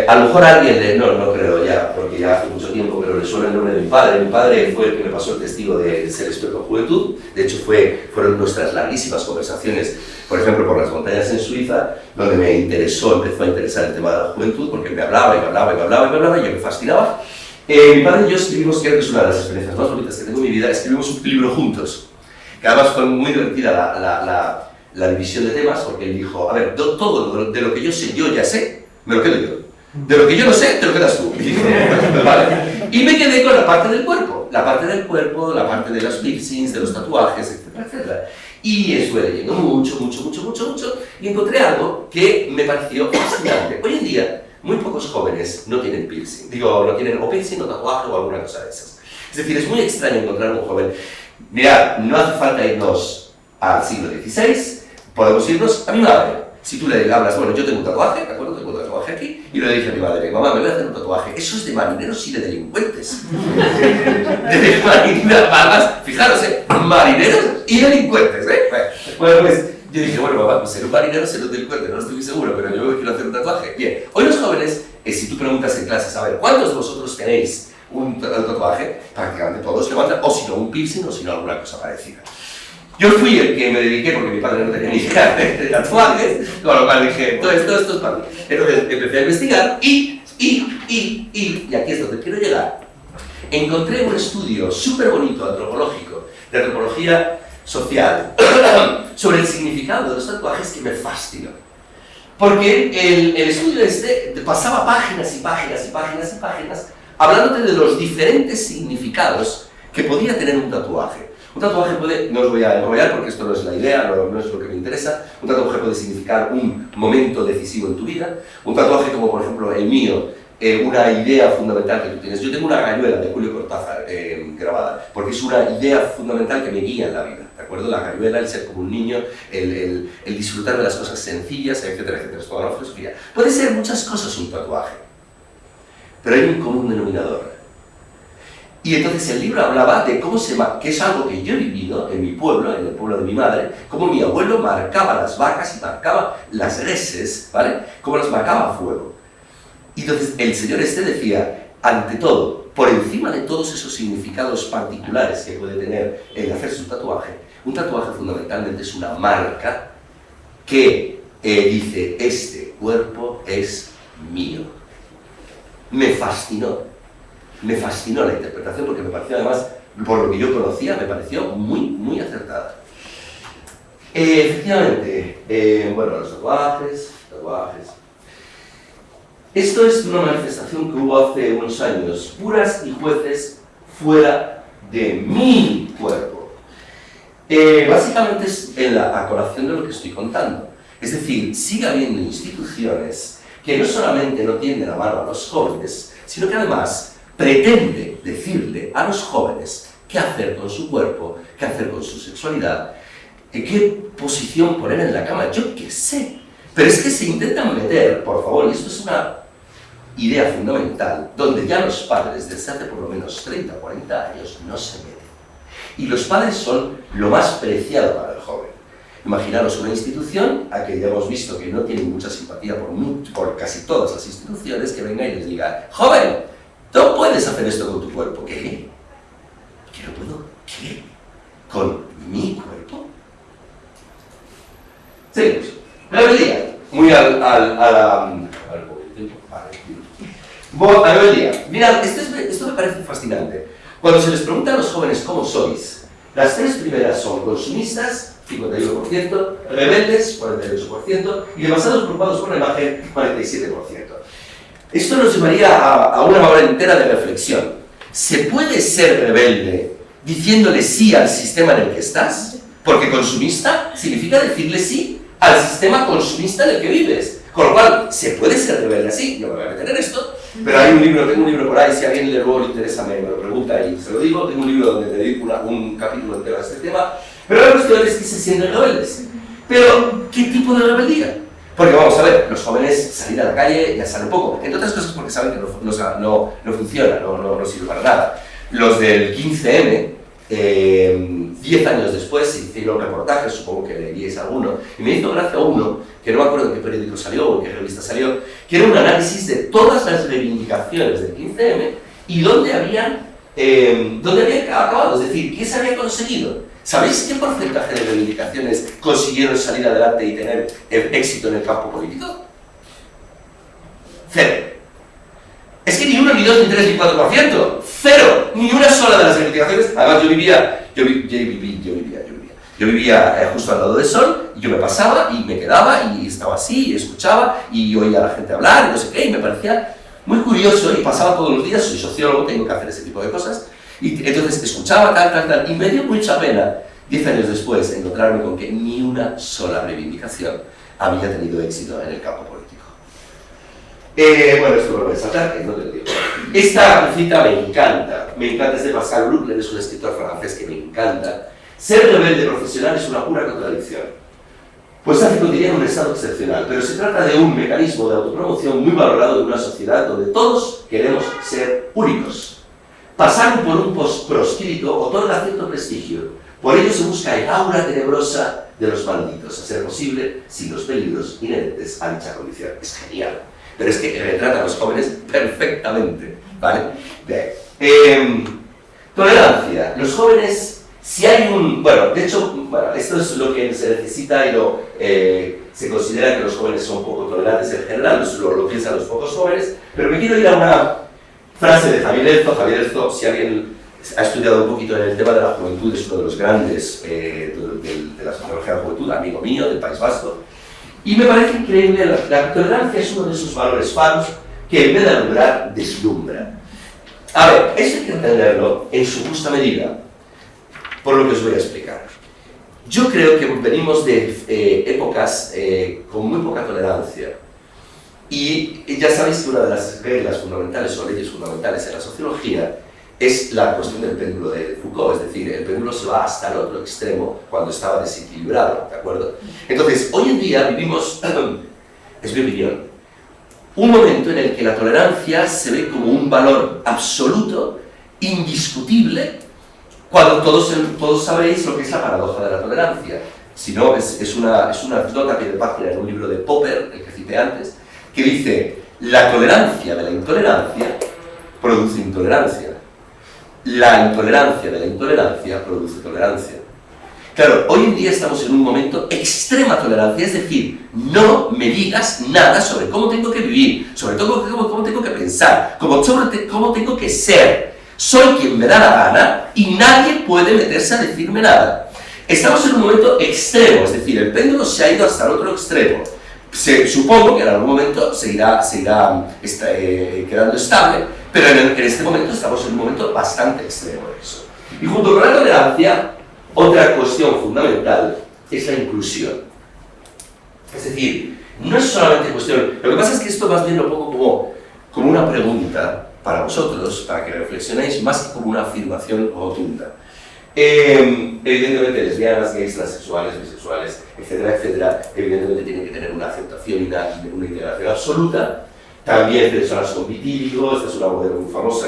A lo mejor a alguien, no creo ya, porque ya hace mucho tiempo, pero le suena el nombre de mi padre. Mi padre fue el que me pasó el testigo de ser experto en juventud. De hecho, fueron nuestras larguísimas conversaciones, por ejemplo, por las montañas en Suiza, donde empezó a interesar el tema de la juventud, porque me hablaba y yo me fascinaba. Mi padre y yo escribimos, creo que es una de las experiencias más bonitas que tengo en mi vida, escribimos un libro juntos, que además fue muy divertida la división de temas, porque él dijo, a ver, todo de lo que yo sé, yo ya sé, me lo quedo yo. De lo que yo no sé, te lo quedas tú. Y dije, vale. Y me quedé con la parte del cuerpo, la parte de los piercings, de los tatuajes, etcétera, etcétera. Y estuve leyendo mucho, y encontré algo que me pareció fascinante. Hoy en día, muy pocos jóvenes no tienen piercing. No tienen o piercing o tatuaje o alguna cosa de esas. Es decir, es muy extraño encontrar un joven. Mirad, no hace falta irnos al siglo XVI, podemos irnos a mi madre. Si tú le hablas, bueno, yo tengo un tatuaje, ¿de acuerdo? Tengo un tatuaje aquí, y le dije a mi madre, mamá, me voy a hacer un tatuaje. Eso es de marineros y de delincuentes. De marineros, fijaros, marineros y delincuentes, Bueno, pues, yo dije, bueno, mamá, pues ser un marinero, ser un delincuente, no estoy muy seguro, pero yo quiero hacer un tatuaje. Bien, hoy los jóvenes, si tú preguntas en clases, a ver, ¿cuántos de vosotros tenéis un tatuaje, prácticamente todos levantan, o si no un piercing, o si no alguna cosa parecida. Yo fui el que me dediqué, porque mi padre no tenía ni idea de tatuajes, con lo cual dije, todo esto es para mí. Entonces empecé a investigar y aquí es donde quiero llegar. Encontré un estudio súper bonito, antropológico, de antropología social, sobre el significado de los tatuajes que me fascinó. Porque el estudio pasaba páginas y páginas y páginas y páginas hablándote de los diferentes significados que podía tener un tatuaje. Un tatuaje puede, no os voy a enrollar porque esto no es la idea, no es lo que me interesa, un tatuaje puede significar un momento decisivo en tu vida, un tatuaje como por ejemplo el mío, una idea fundamental que tú tienes. Yo tengo una gayuela de Julio Cortázar grabada, porque es una idea fundamental que me guía en la vida, ¿de acuerdo? La gayuela, el ser como un niño, el disfrutar de las cosas sencillas, etcétera, etcétera, es toda una filosofía. Puede ser muchas cosas un tatuaje, pero hay un común denominador. Y entonces el libro hablaba de cómo que es algo que yo he vivido en mi pueblo, en el pueblo de mi madre, cómo mi abuelo marcaba las vacas y marcaba las reses, ¿vale? Cómo las marcaba a fuego. Y entonces el señor decía, ante todo, por encima de todos esos significados particulares que puede tener el hacerse un tatuaje fundamentalmente es una marca que dice, este cuerpo es mío. Me fascinó la interpretación porque me pareció además, por lo que yo conocía, me pareció muy acertada. Efectivamente, bueno, los tatuajes. Esto es una manifestación que hubo hace unos años, curas y jueces fuera de mi cuerpo. Básicamente es a colación de lo que estoy contando. Es decir, sigue habiendo instituciones que no solamente no tienden la mano a los jóvenes, sino que además pretende decirle a los jóvenes qué hacer con su cuerpo, qué hacer con su sexualidad, qué posición poner en la cama, yo qué sé. Pero es que se intentan meter, por favor, y esto es una idea fundamental, donde ya los padres desde hace por lo menos 30 o 40 años no se meten. Y los padres son lo más preciado para el joven. Imaginaros una institución a que ya hemos visto que no tiene mucha simpatía por casi todas las instituciones, que venga y les diga, joven, tú puedes hacer esto con tu cuerpo. ¿Qué? ¿Que no puedo? ¿Qué? ¿Con mi cuerpo? Seguimos. Rebeldía. Muy al rebeldía. Mirad, esto me parece fascinante. Cuando se les pregunta a los jóvenes cómo sois, las tres primeras son consumistas, 51%, rebeldes, 48%, y demasiado preocupados por la imagen, 47%. Esto nos llevaría a una hora entera de reflexión. ¿Se puede ser rebelde diciéndole sí al sistema en el que estás? Porque consumista significa decirle sí al sistema consumista en el que vives. Con lo cual, ¿se puede ser rebelde así? No me voy a meter en esto, pero tengo un libro por ahí, si a alguien luego le interesa me lo pregunta y se lo digo, tengo un libro donde te dedico un capítulo entero a este tema, pero la cuestión es que se sienten rebeldes. Pero, ¿qué tipo de rebeldía? Porque vamos a ver, los jóvenes salir a la calle ya salen poco, entre otras cosas porque saben que no funciona, no sirve para nada. Los del 15M, 10 años después se hicieron reportajes, supongo que leeríais alguno, y me hizo gracia uno, que no me acuerdo en qué periódico salió o en qué revista salió, que era un análisis de todas las reivindicaciones del 15M y dónde habían acabado, es decir, qué se había conseguido. ¿Sabéis qué porcentaje de reivindicaciones consiguieron salir adelante y tener éxito en el campo político? 0. Es que ni 1, ni 2, ni 3, ni 4%. 0. Ni una sola de las reivindicaciones. Además, yo vivía justo al lado del sol, y yo me pasaba y me quedaba y estaba así, y escuchaba y oía a la gente hablar y no sé qué, y me parecía muy curioso y pasaba todos los días, soy sociólogo, tengo que hacer ese tipo de cosas, y entonces escuchaba tal, y me dio mucha pena, 10 años después, encontrarme con que ni una sola reivindicación había tenido éxito en el campo político. Bueno, esto lo voy a saltar, que no te lo digo. Esta cita me encanta, es de Pascal Bruckner, es un escritor francés que me encanta. Ser rebelde profesional es una pura contradicción, pues hace cotidiano un estado excepcional, pero se trata de un mecanismo de autopromoción muy valorado en una sociedad donde todos queremos ser únicos. Pasar por un proscrito otorga cierto prestigio, por ello se busca el aura tenebrosa de los malditos, a ser posible sin los peligros inherentes a dicha condición. Es genial, pero es que retrata a los jóvenes perfectamente, ¿vale? Bien. Tolerancia. Los jóvenes, si hay un... Bueno, de hecho, esto es lo que se necesita y se considera que los jóvenes son poco tolerantes en general, lo piensan los pocos jóvenes, pero me quiero ir a una frase de Javier Elzo. Javier Elzo, si alguien ha estudiado un poquito en el tema de la juventud, es uno de los grandes de la sociología de la juventud, amigo mío, del País Vasco, y me parece increíble, la tolerancia es uno de esos valores faros que en vez de alumbrar, deslumbra. A ver, eso hay que entenderlo en su justa medida, por lo que os voy a explicar. Yo creo que venimos de épocas con muy poca tolerancia, y ya sabéis que una de las reglas fundamentales o leyes fundamentales en la sociología es la cuestión del péndulo de Foucault, es decir, el péndulo se va hasta el otro extremo cuando estaba desequilibrado, ¿de acuerdo? Entonces, hoy en día vivimos, es mi opinión, un momento en el que la tolerancia se ve como un valor absoluto, indiscutible, cuando todos sabéis lo que es la paradoja de la tolerancia. Si no, es una nota a pie de página en un libro de Popper, el que cité antes, que dice: la tolerancia de la intolerancia produce intolerancia. La intolerancia de la intolerancia produce tolerancia. Claro, hoy en día estamos en un momento extrema tolerancia, es decir, no me digas nada sobre cómo tengo que vivir, sobre todo cómo tengo que pensar, sobre cómo tengo que ser. Soy quien me da la gana y nadie puede meterse a decirme nada. Estamos en un momento extremo, es decir, el péndulo se ha ido hasta el otro extremo. Supongo que en algún momento se irá quedando estable, pero en este momento estamos en un momento bastante extremo de eso. Y junto con la tolerancia, otra cuestión fundamental es la inclusión. Es decir, no es solamente cuestión... Lo que pasa es que esto más bien lo pongo como una pregunta para vosotros, para que reflexionéis, más que como una afirmación rotunda. Evidentemente lesbianas, gays, transexuales, bisexuales, etcétera, etcétera, evidentemente tienen que tener una aceptación y una integración absoluta. También personas con vitíligo, esta es una modelo muy famosa,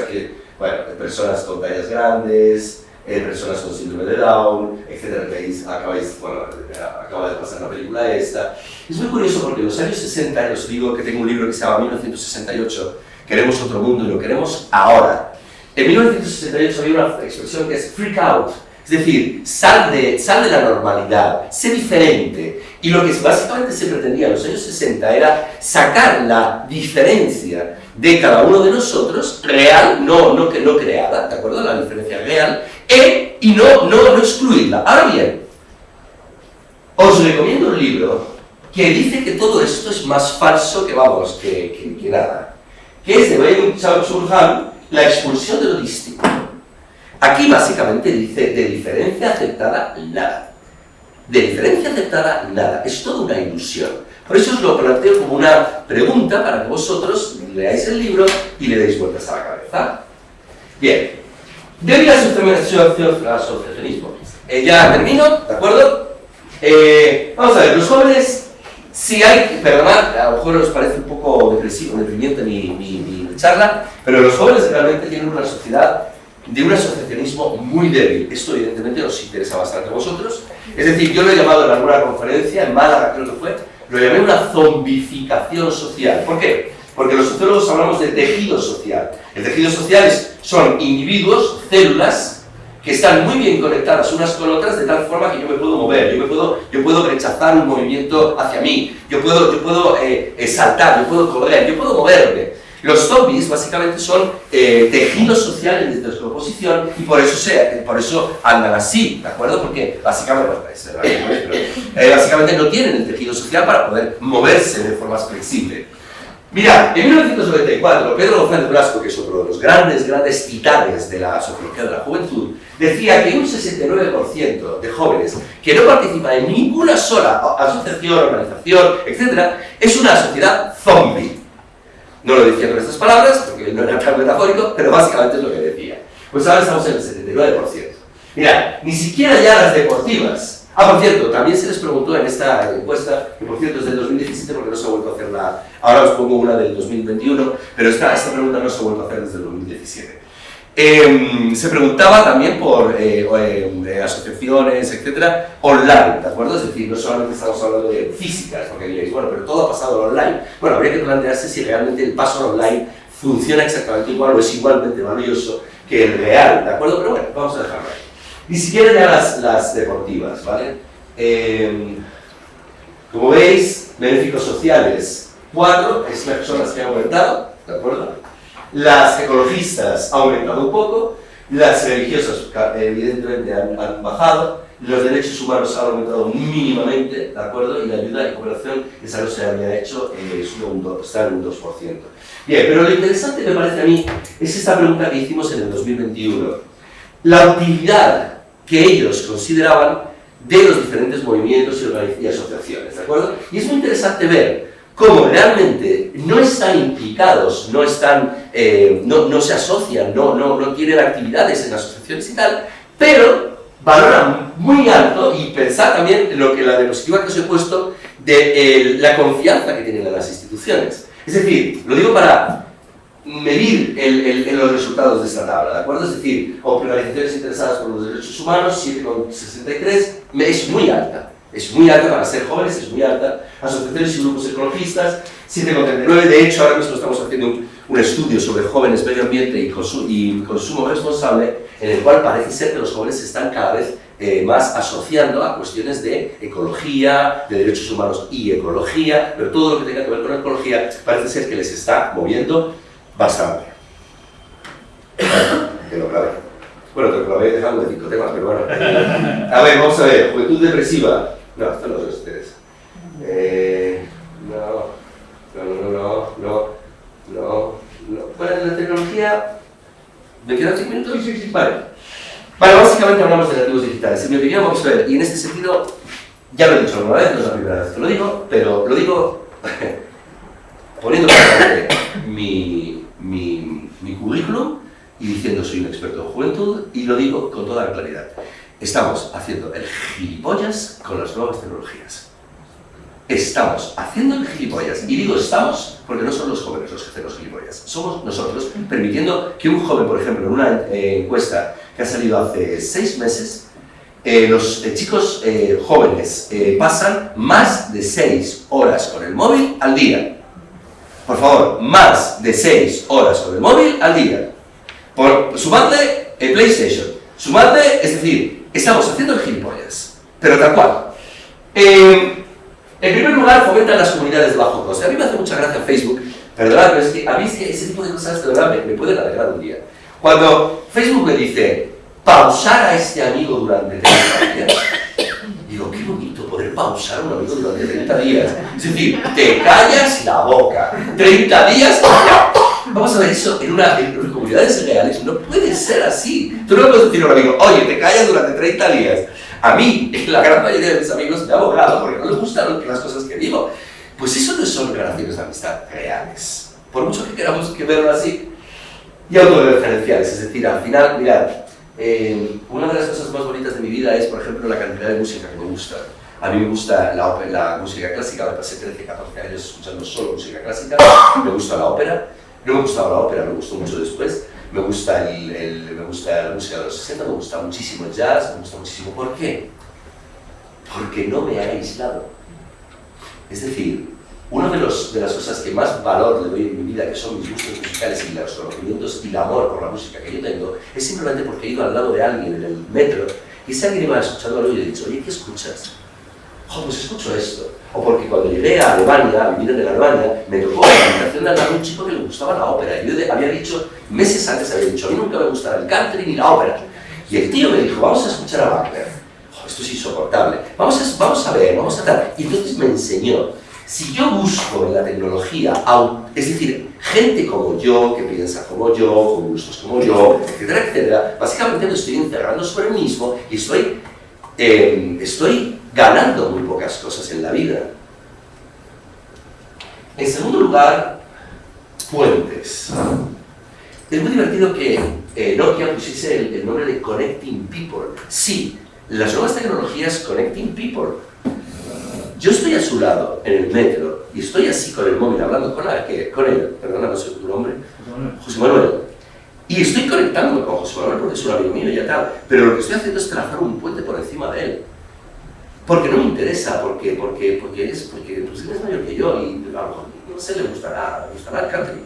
personas con tallas grandes, personas con síndrome de Down, etcétera, acaba de pasar la película esta. Es muy curioso porque en los años 60, os digo que tengo un libro que se llama 1968, Queremos otro mundo y lo queremos ahora. En 1968 había una expresión que es freak out, es decir, sal de la normalidad, sé diferente. Y lo que básicamente se pretendía en los años 60 era sacar la diferencia de cada uno de nosotros, real, no creada, ¿de acuerdo? La diferencia real, y no excluirla. Ahora bien, os recomiendo un libro que dice que todo esto es más falso que nada, que es de Byung-Chul Han, La expulsión de lo distinto. Aquí básicamente dice, de diferencia aceptada, nada. De diferencia aceptada, nada. Es toda una ilusión. Por eso os lo planteo como una pregunta para que vosotros leáis el libro y le deis vueltas a la cabeza. Bien. Debido al asociacionismo. Ya termino, ¿de acuerdo? Vamos a ver, los jóvenes, si hay, perdonad, a lo mejor os parece un poco deprimiente mi charla, pero los jóvenes realmente tienen una sociedad de un asociacionismo muy débil. Esto evidentemente os interesa bastante a vosotros. Es decir, yo lo he llamado en alguna conferencia, en Málaga creo que fue, lo llamé una zombificación social. ¿Por qué? Porque los sociólogos hablamos de tejido social. El tejido social son individuos, células, que están muy bien conectadas unas con otras de tal forma que yo me puedo mover, yo puedo rechazar un movimiento hacia mí, yo puedo saltar, yo puedo correr, yo puedo moverme. Los zombies básicamente son tejidos sociales de descomposición y por eso andan así, ¿de acuerdo? Porque básicamente, básicamente no tienen el tejido social para poder moverse de forma flexible. Mirad, en 1994, Pedro González Blasco, que es otro de los grandes titanes de la sociología de la juventud, decía que un 69% de jóvenes que no participan en ninguna sola asociación, organización, etc., es una sociedad zombie. No lo decía con estas palabras, porque no era tan metafórico, pero básicamente es lo que decía. Pues ahora estamos en el 79%. Mirad, ni siquiera ya las deportivas. Por cierto, también se les preguntó en esta encuesta, que por cierto es del 2017 porque no se ha vuelto a hacer ahora os pongo una del 2021, pero esta pregunta no se ha vuelto a hacer desde el 2017. Se preguntaba también por asociaciones, etcétera, online, ¿de acuerdo? Es decir, no solamente estamos hablando de físicas, porque diréis, bueno, pero todo ha pasado al online. Bueno, habría que plantearse si realmente el paso al online funciona exactamente igual o es igualmente valioso que el real, ¿de acuerdo? Pero bueno, vamos a dejarlo ahí. Ni siquiera ya las deportivas, ¿vale? Como veis, benéficos sociales, 4, son las que han aumentado, ¿de acuerdo? Las ecologistas han aumentado un poco, las religiosas evidentemente han bajado, los derechos humanos han aumentado mínimamente, ¿de acuerdo? Y la ayuda y cooperación, esa no se había hecho, está en un 2%. Bien, pero lo interesante me parece a mí es esta pregunta que hicimos en el 2021. La utilidad que ellos consideraban de los diferentes movimientos y asociaciones, ¿de acuerdo? Y es muy interesante ver cómo realmente no están implicados, no se asocian, no tienen actividades en asociaciones y tal, pero valoran muy alto, y pensar también en lo que la diapositiva que os he puesto, de la confianza que tienen en las instituciones. Es decir, lo digo para medir los resultados de esta tabla, ¿de acuerdo? Es decir, organizaciones interesadas por los derechos humanos, 7,63, es muy alta. Es muy alta para ser jóvenes, es muy alta. Asociaciones y grupos ecologistas, 7,39. De hecho, ahora mismo estamos haciendo un estudio sobre jóvenes, medio ambiente y consumo responsable, en el cual parece ser que los jóvenes se están cada vez más asociando a cuestiones de ecología, de derechos humanos y ecología, pero todo lo que tenga que ver con ecología parece ser que les está moviendo bastante. Que lo grabé. Bueno, te lo habéis dejado de 5 temas, pero bueno. A ver, vamos a ver. Juventud depresiva. No, esto no es de ustedes. No. Bueno, en la tecnología... ¿Me quedan 5 minutos? Sí. Vale. Vale, básicamente hablamos de nativos digitales. En mi opinión, vamos a ver, y en este sentido, ya lo he dicho alguna vez, no es la primera vez que lo digo, pero lo digo poniendo claramente mi currículum y diciendo soy un experto en juventud, y lo digo con toda la claridad. Estamos haciendo el gilipollas con las nuevas tecnologías. Estamos haciendo el gilipollas. Y digo estamos porque no son los jóvenes los que hacen los gilipollas. Somos nosotros, permitiendo que un joven, por ejemplo, en una encuesta que ha salido hace 6 meses, los chicos jóvenes pasan más de 6 horas con el móvil al día. Por favor, más de 6 horas con el móvil al día. Sumadle el PlayStation. Sumadle, es decir, estamos haciendo el gilipollas. Pero tal cual. En primer lugar, fomentan las comunidades de bajo coste. A mí me hace mucha gracia Facebook, perdonad, pero es que a mí ese tipo de cosas de verdad me pueden alegrar un día. Cuando Facebook me dice, pausar a este amigo durante 30 días, digo, qué bonito poder pausar a un amigo durante 30 días. Es decir, te callas la boca. 30 días, ya. Vamos a ver eso en comunidades reales. No puede ser así. Tú no puedes decir a un amigo, oye, te callas durante 30 días. A mí, la gran mayoría de mis amigos me ha borrado porque no les gustan las cosas que digo. Pues eso no son relaciones de amistad reales. Por mucho que queramos que verlo así. Y autorreferenciales, es decir, al final, mirad, una de las cosas más bonitas de mi vida es, por ejemplo, la cantidad de música que me gusta. A mí me gusta la música clásica, me pasé 13, 14 años escuchando solo música clásica. Me gusta la ópera. No me gustaba la ópera, me gustó mucho después. Me gusta la música de los 60, me gusta muchísimo el jazz, me gusta muchísimo. ¿Por qué? Porque no me ha aislado. Es decir, una de las cosas que más valor le doy en mi vida, que son mis gustos musicales y los conocimientos y el amor por la música que yo tengo, es simplemente porque he ido al lado de alguien en el metro y ese alguien iba escuchando algo y le he dicho, oye, ¿qué escuchas? Oh, pues escucho esto. O porque cuando llegué a Alemania, a vivir en Alemania, me tocó la invitación de hablar a un chico que le gustaba la ópera. Y yo había dicho, meses antes había dicho, a mí nunca me gustará el country ni la ópera. Y el tío me dijo, vamos a escuchar a Wagner. Oh, esto es insoportable. Vamos a ver, vamos a tal. Y entonces me enseñó, si yo busco en la tecnología, es decir, gente como yo, que piensa como yo, con gustos como yo, etcétera, etcétera, básicamente me estoy encerrando sobre mí mismo y estoy ganando muy pocas cosas en la vida. En segundo lugar, puentes. Es muy divertido que Nokia pusiese el nombre de Connecting People. Sí, las nuevas tecnologías Connecting People. Yo estoy a su lado en el metro y estoy así con el móvil hablando con él, perdona, no sé tu nombre, José Manuel. Y estoy conectándome con José Manuel porque es un amigo mío y ya tal, pero lo que estoy haciendo es trazar un puente por encima de él. Porque no me interesa, porque pues él es mayor que yo y a lo mejor no sé, le gustará el country.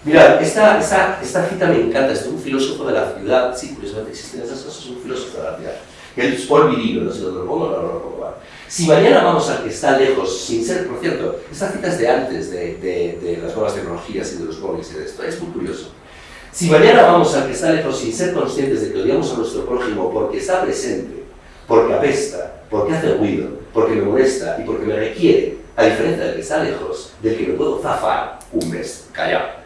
Mirad, esta cita me encanta, es de un filósofo de la ciudad, sí, curiosamente existen esas cosas, un filósofo de la ciudad, que es Paul Virino, no sé dónde lo pongo, no lo pongo mal. Si mañana vamos al que está lejos, sin ser, por cierto, esta cita es de antes de las nuevas tecnologías y de los móviles y de esto, es muy curioso. Si mañana vamos al que está lejos sin ser conscientes de que odiamos a nuestro prójimo porque está presente, porque apesta, porque hace ruido, porque me molesta y porque me requiere, a diferencia del que está lejos, del que me puedo zafar un mes callado,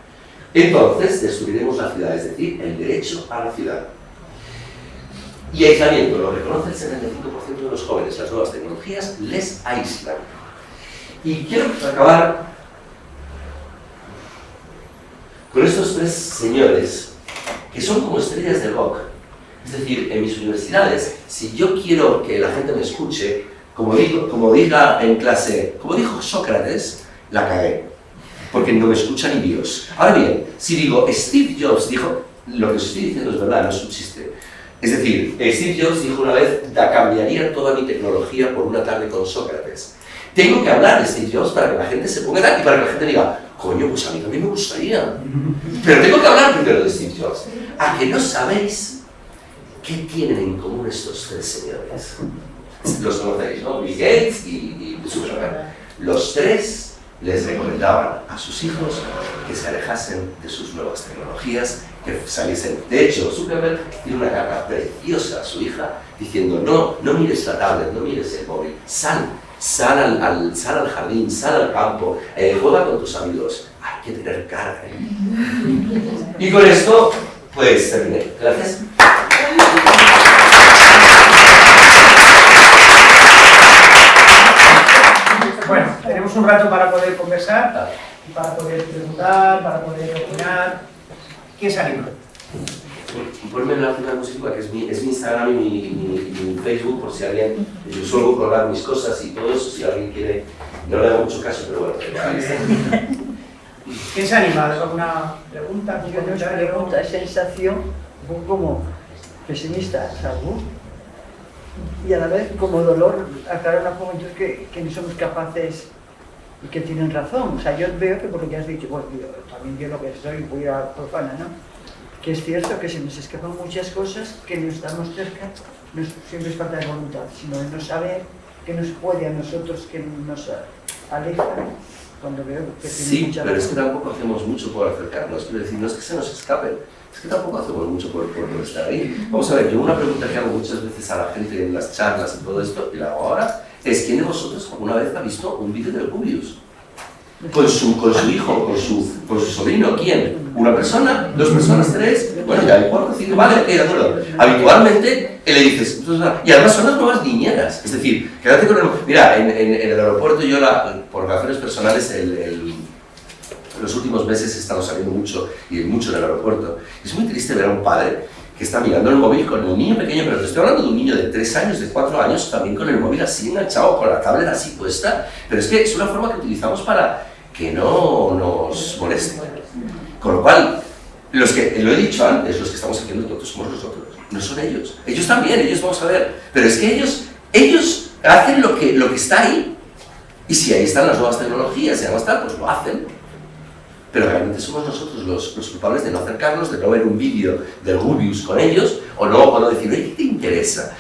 entonces destruiremos la ciudad, es decir, el derecho a la ciudad. Y aislamiento, lo reconoce el 75% de los jóvenes, las nuevas tecnologías les aíslan. Y quiero acabar con estos tres señores que son como estrellas de rock. Es decir, en mis universidades, si yo quiero que la gente me escuche, como diga en clase, como dijo Sócrates, la cagué, porque no me escucha ni Dios. Ahora bien, si digo Steve Jobs dijo, lo que os estoy diciendo es verdad, no es un chiste. Es decir, Steve Jobs dijo una vez, cambiaría toda mi tecnología por una tarde con Sócrates. Tengo que hablar de Steve Jobs para que la gente se ponga a dar y para que la gente diga, coño, pues a mí también me gustaría. Pero tengo que hablar primero de Steve Jobs. ¿A que no sabéis qué tienen en común estos tres señores? Los conocéis, ¿no? Bill Gates y Zuckerberg. Los tres les recomendaban a sus hijos que se alejasen de sus nuevas tecnologías, que saliesen. De hecho, Zuckerberg tiene una carta preciosa a su hija diciendo, no mires la tablet, no mires el móvil, sal al jardín, sal al campo, juega con tus amigos. Hay que tener cara. Y con esto, pues terminé. Gracias. Bueno, tenemos un rato para poder conversar, para poder preguntar, para poder opinar. ¿Quién se anima? Ponme la última música, que es mi Instagram y mi Facebook, por si alguien... Yo suelo colgar mis cosas y todo eso, si alguien quiere... No le hago mucho caso, pero bueno, ahí está. ¿Quién se anima? ¿Alguna pregunta? Yo tengo una pregunta, sensación, un poco como pesimista, ¿sabes? Y a la vez como dolor aclarar una juventud que no somos capaces y que tienen razón. O sea, yo veo que por lo que has dicho, bueno, también yo lo que soy, voy a profana, ¿no? Que es cierto que se nos escapan muchas cosas, que no estamos cerca, no siempre es falta de voluntad, sino de no saber que nos puede a nosotros, que nos aleja, cuando veo que tiene mucha razón. Sí, pero es que tampoco hacemos mucho por acercarnos, quiero decir, no es que se nos escapen, es que tampoco hacemos mucho por estar ahí. Vamos a ver, yo una pregunta que hago muchas veces a la gente en las charlas y todo esto, y la hago ahora, es ¿quién de vosotros alguna vez ha visto un vídeo del Rubius? Con su hijo, con su sobrino, ¿quién? ¿Una persona? ¿Dos personas? ¿Tres? Bueno, ya hay 4, 5, vale, ok, acuerdo. Habitualmente le dices, y además son las nuevas niñeras, es decir, quédate con el... Mira, en el aeropuerto yo, por razones personales, los últimos meses he estado saliendo mucho en el aeropuerto. Es muy triste ver a un padre que está mirando el móvil con el niño pequeño, pero te estoy hablando de un niño de 3 años, de 4 años, también con el móvil así enganchado, con la tablet así puesta, pero es que es una forma que utilizamos para que no nos moleste. Con lo cual, lo he dicho antes, los que estamos haciendo tontos somos nosotros, no son ellos. Ellos también, ellos vamos a ver, pero es que ellos hacen lo que está ahí. Y si ahí están las nuevas tecnologías y además tal, pues lo hacen. Pero realmente somos nosotros los culpables de no acercarnos, de no ver un vídeo del Rubius con ellos, o no decir, oye, ¿qué te interesa?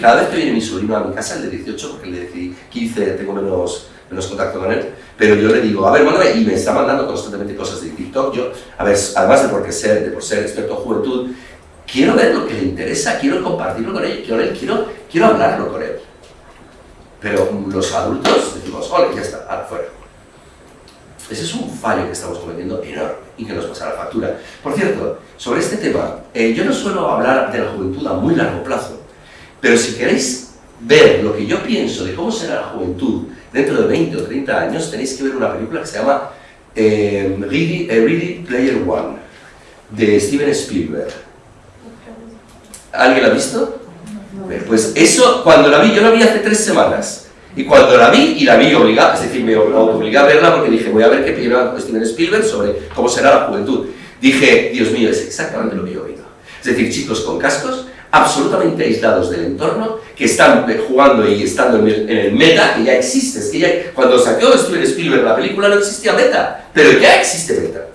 Cada vez que viene mi sobrino a mi casa, el de 18, porque el de 15 tengo menos contacto con él, pero yo le digo, a ver, mándame, y me está mandando constantemente cosas de TikTok. Yo, a ver, además de por ser experto en juventud, quiero ver lo que le interesa, quiero compartirlo con él, quiero hablarlo con él. Pero los adultos decimos, ole, ya está, ahora fuera. Ese es un fallo que estamos cometiendo enorme y que nos pasa la factura. Por cierto, sobre este tema, yo no suelo hablar de la juventud a muy largo plazo, pero si queréis ver lo que yo pienso de cómo será la juventud dentro de 20 o 30 años, tenéis que ver una película que se llama Ready Player One, de Steven Spielberg. ¿Alguien la ha visto? Pues eso, cuando la vi, yo la vi hace 3 semanas. Y cuando la vi obligada, es decir, me obligué a verla porque dije, voy a ver qué opina Steven Spielberg sobre cómo será la juventud. Dije, Dios mío, es exactamente lo que yo he oído. Es decir, chicos con cascos, absolutamente aislados del entorno, que están jugando y estando en el meta, que ya existe. Es que cuando sacó Steven Spielberg la película no existía meta, pero ya existe meta.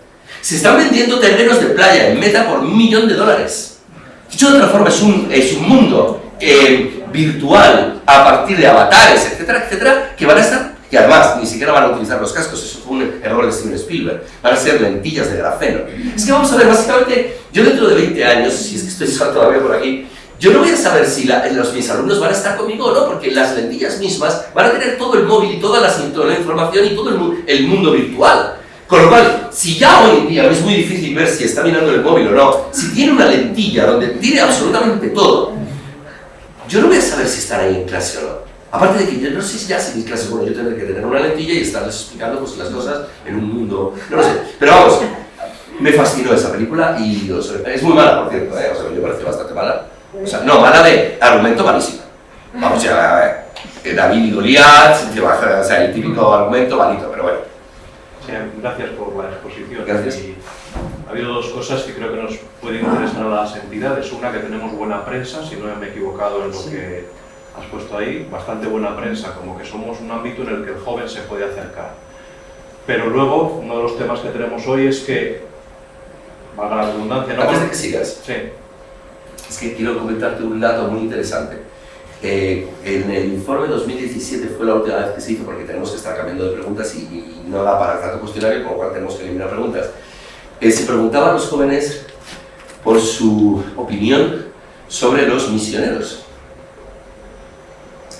Se están vendiendo terrenos de playa en Meta por $1 millón. Dicho de otra forma, es un mundo virtual a partir de avatares, etcétera, etcétera, que van a estar, y además ni siquiera van a utilizar los cascos, eso fue un error de Steven Spielberg, van a ser lentillas de grafeno. Es que vamos a ver, básicamente, yo dentro de 20 años, si es que estoy todavía por aquí, yo no voy a saber si mis alumnos van a estar conmigo o no, porque las lentillas mismas van a tener todo el móvil y toda la información y todo el mundo virtual. Con lo cual, si ya hoy en día es muy difícil ver si está mirando el móvil o no, si tiene una lentilla donde tiene absolutamente todo, yo no voy a saber si están ahí en clase o no. Aparte de que yo no sé si ya si mi clase, bueno, yo tendré que tener una lentilla y estarles explicando pues, las cosas en un mundo, no lo sé. Pero vamos, me fascinó esa película y es muy mala, por cierto, o sea, me parece bastante mala. O sea, no, mala de argumento malísimo. Vamos, ya, a ver, David y Goliat, o sea, el típico argumento malito, pero bueno. Sí, gracias por la exposición. Gracias. Y ha habido dos cosas que creo que nos pueden interesar a las entidades. Una, que tenemos buena prensa, si no me he equivocado en lo que has puesto ahí, bastante buena prensa, como que somos un ámbito en el que el joven se puede acercar. Pero luego, uno de los temas que tenemos hoy es que, valga la redundancia, ¿no? Antes de que sigas, sí. Es que quiero comentarte un dato muy interesante. En el informe 2017 fue la última vez que se hizo, porque tenemos que estar cambiando de preguntas y no da para tanto cuestionario, con lo cual tenemos que eliminar preguntas. Se preguntaba a los jóvenes por su opinión sobre los misioneros.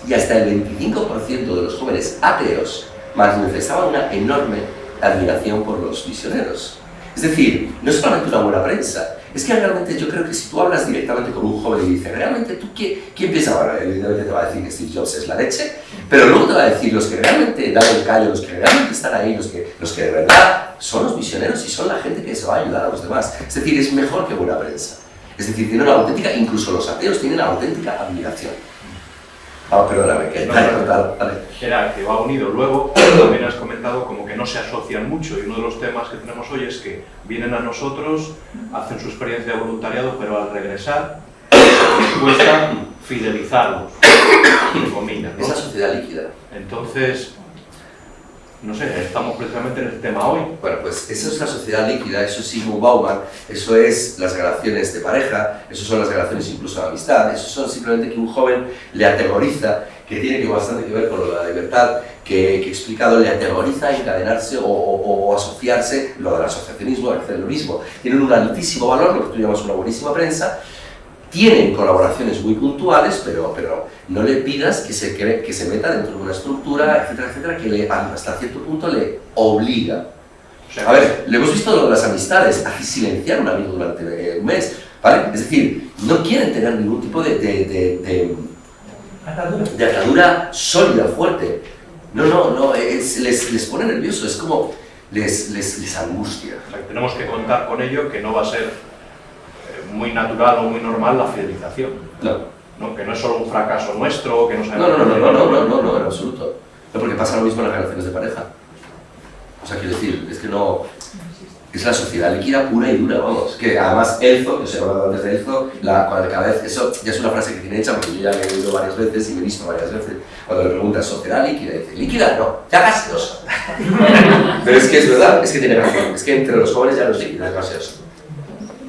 Y hasta el 25% de los jóvenes ateos manifestaban una enorme admiración por los misioneros. Es decir, no es solamente una buena prensa, es que realmente yo creo que si tú hablas directamente con un joven y dices, ¿realmente tú quién piensas? Bueno, evidentemente te va a decir que Steve Jobs es la leche, pero luego te va a decir los que realmente dan el callo, los que realmente están ahí, los que de verdad son los misioneros y son la gente que se va a ayudar a los demás. Es decir, es mejor que buena prensa. Es decir, tienen una auténtica, incluso los ateos tienen una auténtica admiración. Ah, perdóname, que está cortado. Vale. Era que va unido. Luego, también has comentado como que no se asocian mucho, y uno de los temas que tenemos hoy es que vienen a nosotros, hacen su experiencia de voluntariado, pero al regresar les cuesta fidelizarlos, entre comillas, ¿no? Esa sociedad líquida. Entonces, no sé, estamos precisamente en el tema hoy. Bueno, pues eso es la sociedad líquida, eso es Zygmunt Bauman, eso es las relaciones de pareja, eso son las relaciones incluso de amistad, eso son simplemente que un joven le aterroriza, que tiene bastante que ver con lo de la libertad que he explicado, le aterroriza encadenarse o asociarse, lo del asociacionismo, el terrorismo. Tienen un altísimo valor, lo que tú llamas una buenísima prensa, tienen colaboraciones muy puntuales, pero no le pidas que se meta dentro de una estructura, etcétera, etcétera, que hasta cierto punto le obliga. O sea, a ver, lo hemos visto lo de las amistades, hace silenciar a un amigo durante un mes, ¿vale? Es decir, no quieren tener ningún tipo de atadura sólida, fuerte. No, les pone nervioso, es como les angustia. o sea, tenemos que contar con ello, que no va a ser muy natural o muy normal la fidelización. No, que no es solo un fracaso nuestro, que no sabemos... No, en absoluto. No, porque pasa lo mismo en las relaciones de pareja. O sea, quiero decir, es que no... Es la sociedad líquida pura y dura, vamos. Que además Elzo, que os he hablado antes de Elzo, cuando cada vez... Eso ya es una frase que tiene hecha, porque yo ya la he oído varias veces y me he visto varias veces. Cuando le preguntas, ¿sociedad líquida? Dice, líquida no, ya gaseosa. Pero es que es verdad, es que tiene razón. Es que entre los jóvenes ya no es líquida, es gaseosa.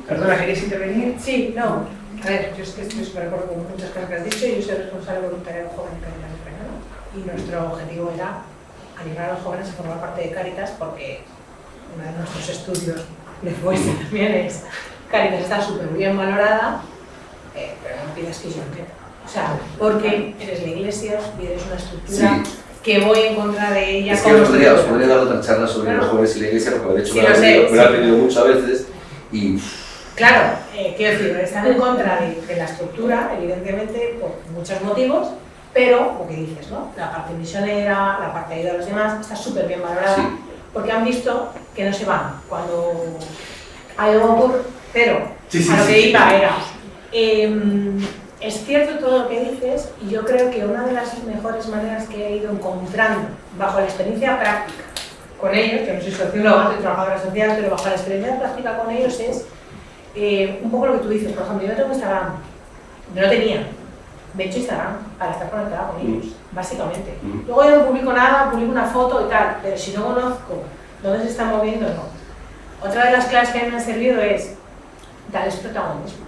Perdona, ¿queréis intervenir? Sí, no. A ver, yo es que estoy súper de acuerdo con muchas cosas que has dicho. Yo soy responsable voluntario joven de Cáritas Española y nuestro objetivo era animar a los jóvenes a formar parte de Cáritas, porque uno de nuestros estudios de fuerza también es Cáritas está súper bien valorada, pero no pidas que yo lo meta. O sea, porque eres la iglesia y eres una estructura que voy en contra de ella. Es que os podría dar otra charla sobre los jóvenes y la iglesia, porque de hecho sí, me lo he pedido muchas veces y... Claro, quiero decir, están en contra de la estructura, evidentemente, por muchos motivos, pero, lo que dices, ¿no? La parte misionera, la parte de ayuda a los demás, está súper bien valorada, porque han visto que no se van. Cuando algo ocurre, pero a lo que iba era, es cierto todo lo que dices, y yo creo que una de las mejores maneras que he ido encontrando, bajo la experiencia práctica con ellos, que no soy socióloga, soy trabajadora social, pero bajo la experiencia práctica con ellos es un poco lo que tú dices. Por ejemplo, yo no tengo Instagram, yo no tenía, me he hecho Instagram para estar conectada con ellos, básicamente. Luego yo no publico nada, publico una foto y tal, pero si no conozco dónde se están moviendo, no. Otra de las claves que a mí me han servido es darles protagonismo,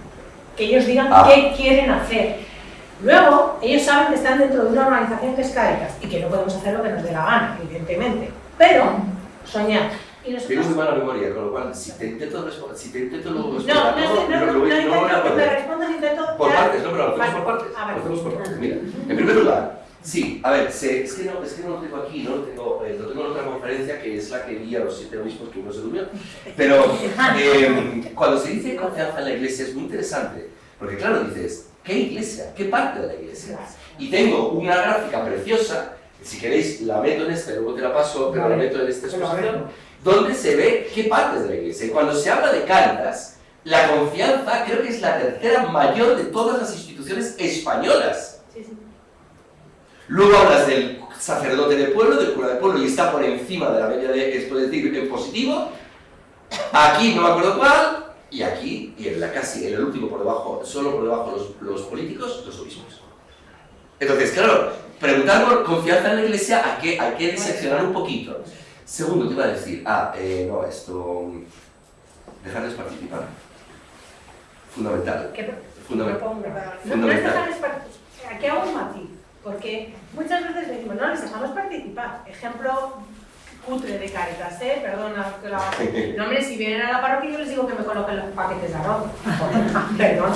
que ellos digan qué quieren hacer. Luego, ellos saben que están dentro de una organización que es Cáritas y que no podemos hacer lo que nos dé la gana, evidentemente, pero soñar. Y nosotros... Tengo muy mala memoria, con lo cual, si te intento responder, No me respondas, intento... Por partes, no, pero lo hacemos Vale. por partes. Ah, vale. Lo hacemos por partes. Mira, en primer lugar, sí, a ver, es que no lo tengo aquí, no lo tengo en otra conferencia que es la que vi a los 7 obispos que uno se durmió. Pero cuando se dice confianza en la Iglesia es muy interesante, porque claro, dices, ¿qué iglesia? ¿Qué parte de la Iglesia? Y tengo una gráfica preciosa, si queréis la meto en luego te la paso, pero la meto en esta exposición, donde se ve qué partes de la Iglesia. Y cuando se habla de Cáritas, la confianza creo que es la tercera mayor de todas las instituciones españolas. Sí, sí. Luego hablas del sacerdote del pueblo, del cura del pueblo, y está por encima de la media es decir, en positivo. Aquí no me acuerdo cuál, y aquí, y en el último por debajo, solo por debajo los políticos, los obispos. Entonces, claro, preguntar por confianza en la Iglesia hay que diseccionar un poquito. Segundo, te iba a decir, no, esto, dejarles participar. Fundamental. Fundamental. Aquí hago un matiz, porque muchas veces decimos, no les dejamos participar. Ejemplo cutre de Cáritas, perdona que la... No, hombre, si vienen a la parroquia yo les digo que me coloquen los paquetes de arroz. Perdona,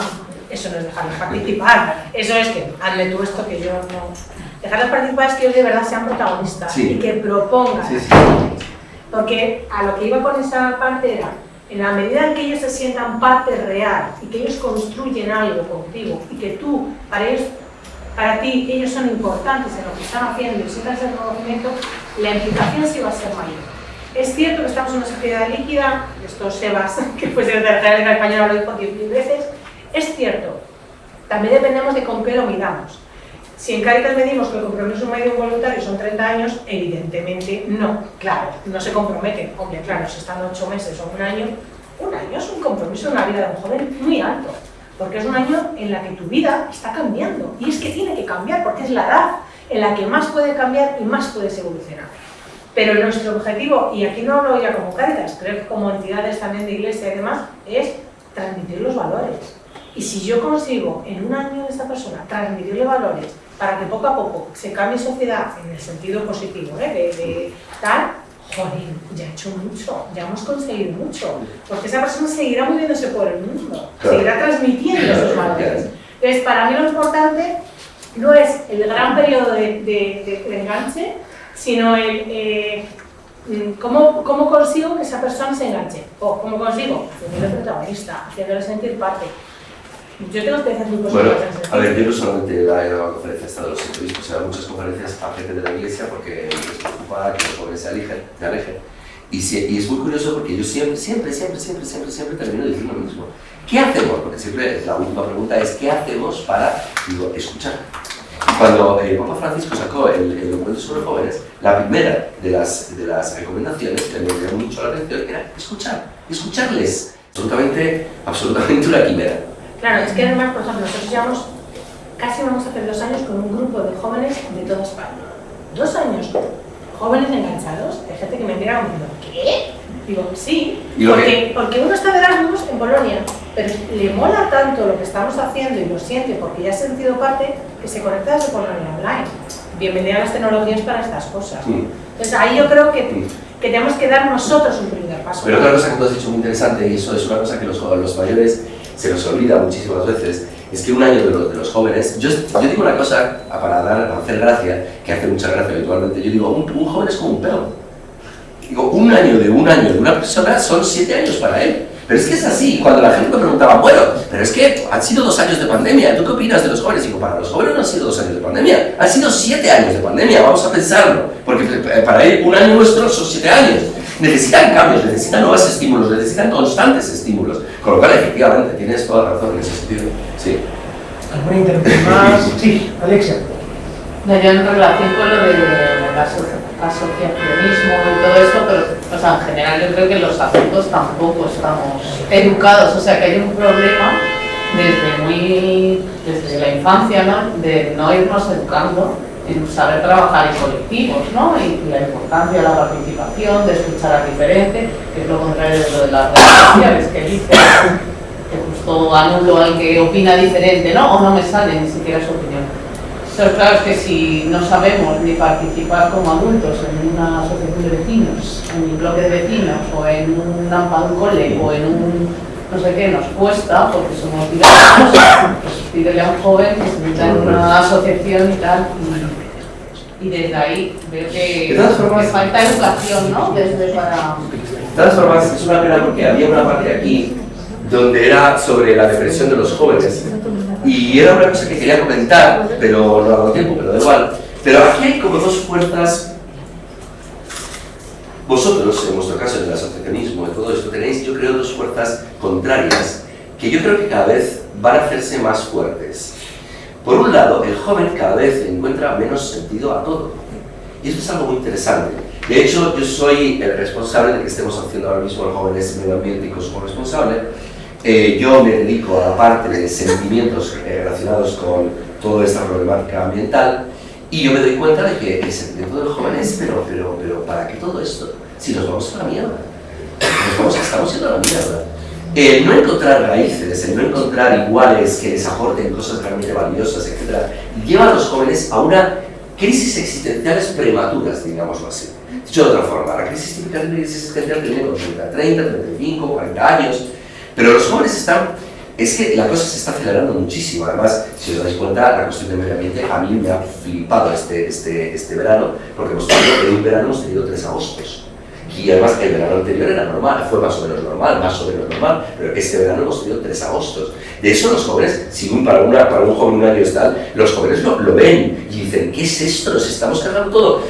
eso no es dejarles participar. Eso es que hazme tú esto que yo no... Dejarles participar es que ellos de verdad sean protagonistas y que propongan. Sí, sí. Porque a lo que iba con esa parte era, en la medida en que ellos se sientan parte real y que ellos construyen algo contigo y que tú, para ti, ellos son importantes en lo que están haciendo y sientas el reconocimiento, la implicación sí va a ser mayor. Es cierto que estamos en una sociedad líquida, esto Sebas, que fue secretario de la Española, lo dijo 10.000 veces, es cierto, también dependemos de con qué lo midamos. Si en Cáritas medimos que el compromiso medio voluntario son 30 años, evidentemente no, claro, no se comprometen. Hombre, claro, si están 8 meses o un año es un compromiso en la vida de un joven muy alto, porque es un año en la que tu vida está cambiando, y es que tiene que cambiar, porque es la edad en la que más puede cambiar y más puedes evolucionar. Pero nuestro objetivo, y aquí no hablo ya como Cáritas, creo que como entidades también de iglesia y demás, es transmitir los valores. Y si yo consigo en un año de esta persona transmitirle valores para que poco a poco se cambie sociedad en el sentido positivo, de tal, joder, ya he hecho mucho, ya hemos conseguido mucho, porque esa persona seguirá moviéndose por el mundo, seguirá transmitiendo esos valores. Entonces, para mí lo importante no es el gran periodo de enganche, sino el cómo consigo que esa persona se enganche, o cómo consigo, haciéndole protagonista, haciéndole sentir parte. Yo tengo experiencias muy positivas en ese sentido. A ver, yo no solamente he dado la conferencia esta de los obispos, he dado muchas conferencias a gente de la Iglesia porque les preocupa que los jóvenes se alejen. Y es muy curioso porque yo siempre termino diciendo lo mismo. ¿Qué hacemos? Porque siempre la última pregunta es ¿qué hacemos para, escuchar? Cuando el Papa Francisco sacó el documento sobre jóvenes, la primera de las recomendaciones que me llamó mucho la atención era escucharles. Absolutamente una quimera. Claro, es que además, por ejemplo, nosotros llevamos, casi vamos a hacer 2 años con un grupo de jóvenes de toda España. 2 años, jóvenes enganchados, de gente que me mira como diciendo, ¿qué? Digo, sí, porque uno está de Erasmus en Polonia, pero le mola tanto lo que estamos haciendo y lo siente porque ya ha sentido parte, que se conecta desde Polonia online. Bienvenida a las tecnologías para estas cosas. Entonces ahí yo creo que tenemos que dar nosotros un primer paso. Pero otra cosa que tú has dicho muy interesante, y eso es una cosa que los mayores se nos olvida muchísimas veces, es que un año de los jóvenes, yo digo una cosa para hacer gracia, que hace mucha gracia habitualmente, yo digo, un joven es como un perro. Digo, un año de una persona son 7 años para él. Pero es que es así, cuando la gente me preguntaba, bueno, pero es que han sido 2 años de pandemia, ¿tú qué opinas de los jóvenes? Digo, para los jóvenes no han sido 2 años de pandemia, han sido 7 años de pandemia, vamos a pensarlo, porque para él un año nuestro son 7 años. Necesitan cambios, necesitan nuevos estímulos, necesitan constantes estímulos, con lo cual efectivamente tienes toda la razón en ese sentido. Sí. ¿Alguna intervención más? Sí, Alexia. No, yo en relación con lo del asociacionismo y todo esto, pero o sea, en general yo creo que los adultos tampoco estamos educados, o sea que hay un problema desde la infancia, ¿no? De no irnos educando en saber trabajar en colectivos, ¿no? Y la importancia de la participación, de escuchar al diferente, que es lo contrario de lo de las redes sociales, que dice que justo anulo al que opina diferente, ¿no? O no me sale ni siquiera su opinión. Entonces, claro, es que si no sabemos ni participar como adultos en una asociación de vecinos, en un bloque de vecinos, o en un cole, o en un no sé qué, nos cuesta, porque somos diversos, pues pídele a un joven que se meta en una asociación y tal, y desde ahí veo que falta educación, ¿no? Desde para... De todas formas, es una pena porque había una parte aquí donde era sobre la depresión de los jóvenes. Y era una cosa que quería comentar, pero no hago tiempo, pero da igual. Pero aquí hay como dos fuerzas. Vosotros, en vuestro caso, en el asociacionismo, en todo esto, tenéis, yo creo, dos fuerzas contrarias que yo creo que cada vez van a hacerse más fuertes. Por un lado, el joven cada vez encuentra menos sentido a todo. Y esto es algo muy interesante. De hecho, yo soy el responsable de que estemos haciendo ahora mismo los jóvenes medio ambiente y consumo responsable. Yo me dedico a la parte de sentimientos relacionados con toda esta problemática ambiental y yo me doy cuenta de que el sentimiento del joven es pero ¿para qué todo esto? Si nos vamos a la mierda, estamos yendo a la mierda. El no encontrar raíces, el no encontrar iguales que les aporten cosas realmente valiosas, etc., lleva a los jóvenes a una crisis existenciales prematuras, digámoslo así. Dicho de otra forma, la crisis existencial tiene con 30, 35, 40 años. Pero los jóvenes están... Es que la cosa se está acelerando muchísimo. Además, si os dais cuenta, la cuestión del medio ambiente a mí me ha flipado este verano, porque en un verano hemos tenido 3 agostos. Y además el verano anterior era normal, fue más o menos normal, pero este verano hemos tenido 3 agostos. De eso los jóvenes, si para un joven un año es tal, los jóvenes lo ven y dicen, ¿qué es esto? Nos estamos cargando todo.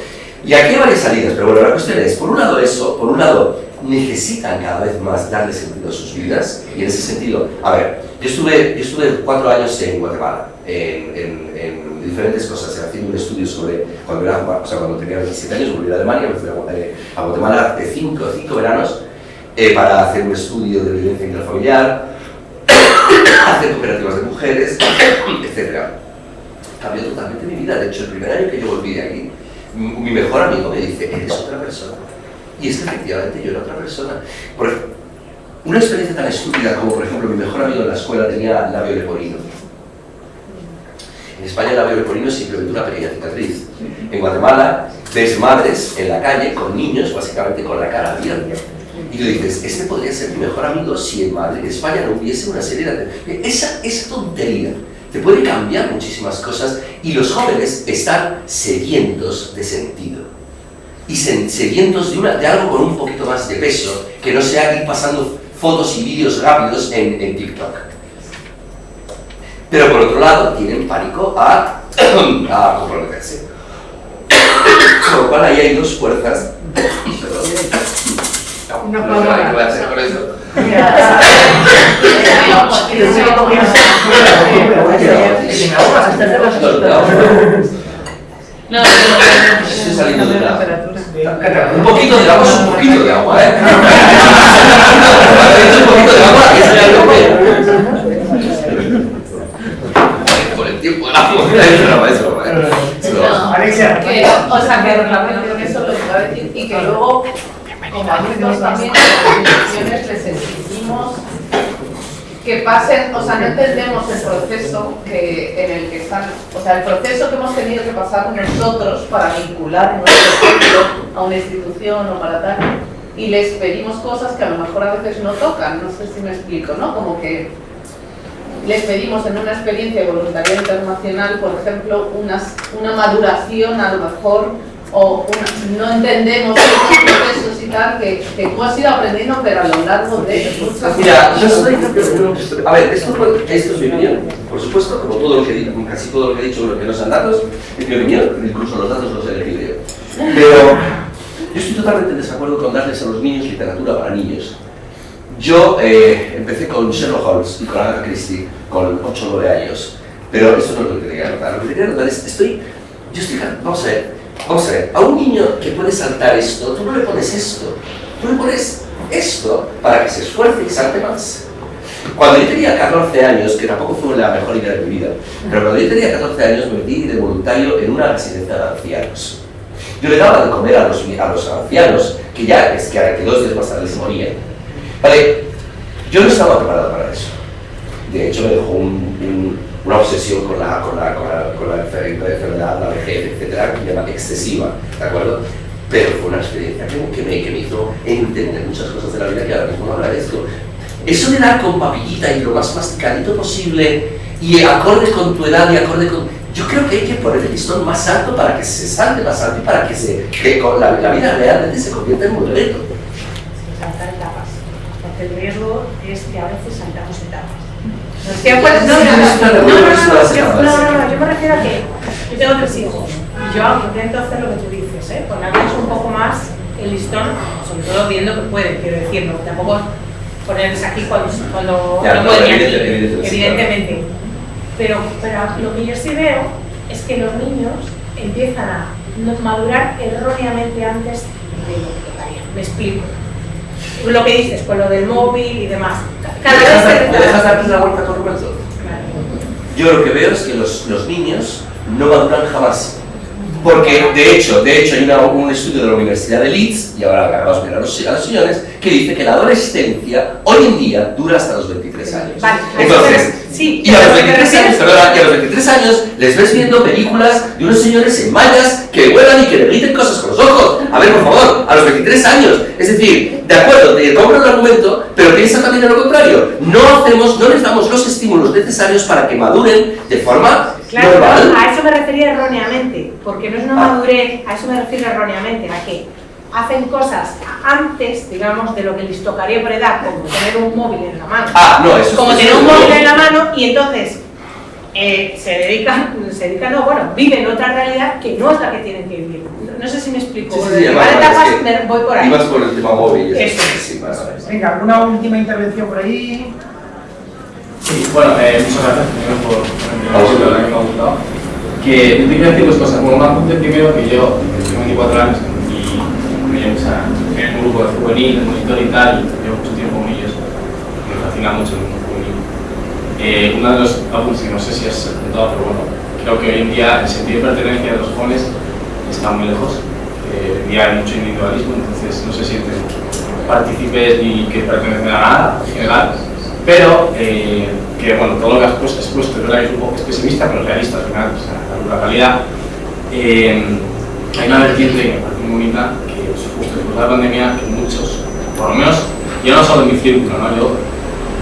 Y aquí hay varias salidas, pero bueno, la cuestión es, por un lado eso, por un lado, necesitan cada vez más darle sentido a sus vidas, y en ese sentido, a ver, yo estuve 4 años en Guatemala, en diferentes cosas, haciendo un estudio sobre, cuando tenía 17 años, volví a Alemania, me fui a Guatemala de 5 veranos, para hacer un estudio de violencia intrafamiliar, hacer cooperativas de mujeres, etc. Cambió totalmente mi vida. De hecho, el primer año que yo volví de aquí, mi mejor amigo me dice, eres otra persona. Y es que efectivamente yo era otra persona. Una experiencia tan estúpida como, por ejemplo, mi mejor amigo en la escuela tenía labio leporino. En España el labio leporino es simplemente una pequeña cicatriz. En Guatemala ves madres en la calle con niños, básicamente con la cara abierta. Y tú dices, este podría ser mi mejor amigo si en España no hubiese una serie de... Esa tontería te puede cambiar muchísimas cosas, y los jóvenes están sedientos de sentido. Y sedientos de algo con un poquito más de peso, que no sea ir pasando fotos y vídeos rápidos en TikTok. Pero por otro lado, tienen pánico a comprometerse. Con lo cual ahí hay dos fuerzas. No sé qué voy a hacer con eso. No, estoy saliendo de la... Un poquito de agua es un poquito de agua, ¿eh? Un poquito de agua que sale al por el tiempo del agua. Alexia. O sea, que relacionado con eso lo que iba a decir, y que luego, como adultos también, en las instituciones les exigimos que pasen, o sea, no entendemos el proceso en el que están, o sea, el proceso que hemos tenido que pasar nosotros para vincularnos a una institución o para tal, y les pedimos cosas que a lo mejor a veces no tocan, no sé si me explico, ¿no? Como que les pedimos en una experiencia de voluntariado internacional, por ejemplo, una maduración a lo mejor, o no entendemos esos procesos y tal, que tú has ido aprendiendo, pero a lo largo de muchas... Mira, yo soy... A ver, esto es mi opinión. Por supuesto, como todo lo que digo, casi todo lo que he dicho, lo que no sean datos, es mi opinión, incluso los datos los he elegido yo. Pero yo estoy totalmente en desacuerdo con darles a los niños literatura para niños. Yo empecé con Sherlock Holmes y con Agatha Christie con 8 o 9 años, pero eso no es lo que quería notar. Lo que quería notar es, vamos a ver, a un niño que puede saltar esto, tú no le pones esto, tú le pones esto para que se esfuerce y salte más. Cuando yo tenía 14 años, que tampoco fue la mejor idea de mi vida, pero cuando yo tenía 14 años me metí de voluntario en una residencia de ancianos. Yo le daba de comer a los ancianos, que ya es que 2 días más tarde se morían. Vale, yo no estaba preparado para eso. De hecho, me dejó una obsesión con la enfermedad, la vejez, etcétera, que se llama excesiva, ¿de acuerdo? Pero fue una experiencia que me hizo entender muchas cosas de la vida que ahora mismo no agradezco. Eso de dar con papillita y lo más masticadito posible y acorde con tu edad y acorde con... Yo creo que hay que poner el listón más alto para que se salte más alto y para que la vida realmente se convierta en un reto. Saltar etapas, porque el riesgo es que a veces saltamos etapas. No, yo me refiero a que yo tengo 3 hijos y yo intento hacer lo que tú dices, ponerles un poco más el listón, sobre todo viendo que pueden, quiero decir, no, tampoco ponerles aquí cuando ya, no pueden aquí, evidentemente. Pero lo que yo sí veo es que los niños empiezan a madurar erróneamente antes de lo que tocaría. Me explico. Lo que dices, con lo del móvil y demás. Cada vez ¿Me dejas darles la vuelta con Roberto? Yo lo que veo es que los niños no maduran jamás. Porque, de hecho hay un estudio de la Universidad de Leeds, y ahora vamos a mirar a los señores, que dice que la adolescencia hoy en día dura hasta los 23 años. Vale, entonces, sí, y a los 23 años les ves viendo películas de unos señores en mallas que vuelan y que le griten cosas con los ojos. A ver, por favor, a los 23 años. Es decir, de acuerdo, te compro el argumento, pero piensa también en lo contrario. No les damos los estímulos necesarios para que maduren de forma normal. A eso me refería erróneamente, porque no es una madurez, a eso me refiero erróneamente, a que hacen cosas antes, digamos, de lo que les tocaría por edad, como tener un móvil en la mano. Tener un móvil en la mano y entonces viven otra realidad que no es la que tienen que vivir. No sé si me explico. Voy por ahí. Ibas por el tema móvil. Venga, una última intervención por ahí. Sí, bueno, muchas gracias primero por la verdad que me ha gustado. Que yo te quiero decir 2 cosas. Bueno, un apunte primero que yo tengo 24 años y me llevo en un grupo de juvenil, de monitor y tal, y llevo mucho tiempo con ellos. Me fascina mucho el mundo juvenil. Uno de los apuntes que no sé si has apuntado, pero bueno, creo que hoy en día el sentido de pertenencia de los jóvenes está muy lejos. Hoy en día hay mucho individualismo, entonces no se sienten partícipes ni que pertenecen a nada en general. Pero que bueno, todo lo que has expuesto es verdad que es un poco pesimista, pero realista al final, o sea, la realidad. Hay una vertiente que me parece muy bonita, que justo después de la pandemia, que muchos, por lo menos, yo no solo en mi círculo, ¿no? Yo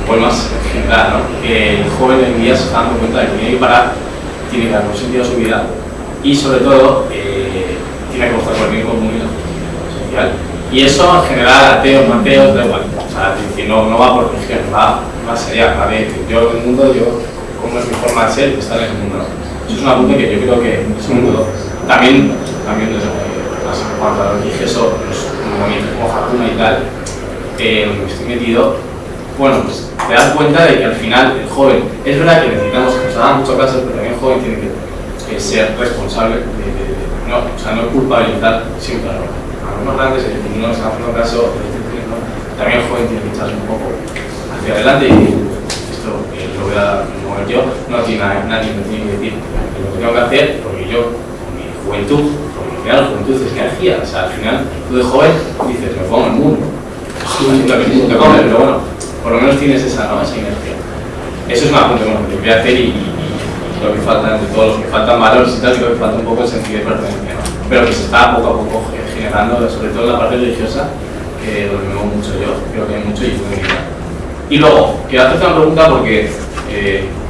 voy más en general, ¿no? Que el joven hoy en día se está dando cuenta de que tiene que parar, tiene que dar un sentido a su vida y sobre todo tiene que buscar por el bien común y la justicia social. Y eso en general, ateos, no ateos, da igual. O sea, que no va por religión, va más allá, va de yo en el mundo, cómo es mi forma de ser y estar en el mundo. Eso es un apunte que yo creo que es un mundo también desde en cuanto a lo religioso, como Hakuna y tal, donde me estoy metido, bueno, pues te das cuenta de que al final el joven, es verdad que necesitamos, nos hagan mucho caso, pero también el joven tiene que ser responsable, no culpabilizar siempre a los grandes, no nos están haciendo caso, también el joven tiene que echarse un poco hacia adelante y esto lo voy a mover yo, no tiene nadie me tiene que decir lo que tengo que hacer, porque yo, con mi juventud, porque al final la juventud es energía, o sea, al final tú de joven dices, me pongo en el mundo, haciendo que el mundo te come, pero bueno, por lo menos tienes esa energía. Eso es una apunte bueno, que voy a hacer y lo que falta, entre todos los que faltan valores y tal, creo que falta un poco el sentido de pertenencia, ¿no? Pero que se está poco a poco generando, sobre todo en la parte religiosa, que donde me muevo mucho yo, creo que hay mucho y muy bonita. Y luego, quiero hacerte una pregunta porque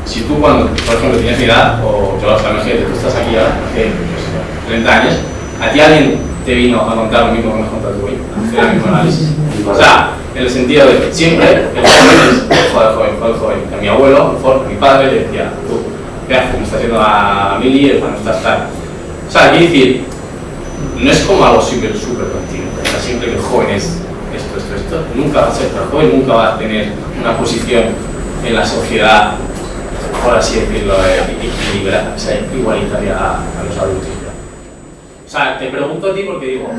si tú cuando, por ejemplo, tienes mi edad, o yo lo sabes, tú estás aquí ahora, hace 30 años, ¿a ti alguien te vino a contar lo mismo que me has contado tú hoy? Hacer el mismo análisis. O sea, en el sentido de que siempre el joven es joven. A mi abuelo, mejor, mi padre le decía, tú, ¿qué haces? Me estás yendo a Mili, cuando estás tal. O sea, quiero decir, no es como algo súper continuo. O sea, siempre que el joven es esto, nunca va a ser tan joven, nunca va a tener una posición en la sociedad, por así decirlo, equilibrada, o sea, igualitaria a los adultos. O sea, te pregunto a ti porque digo,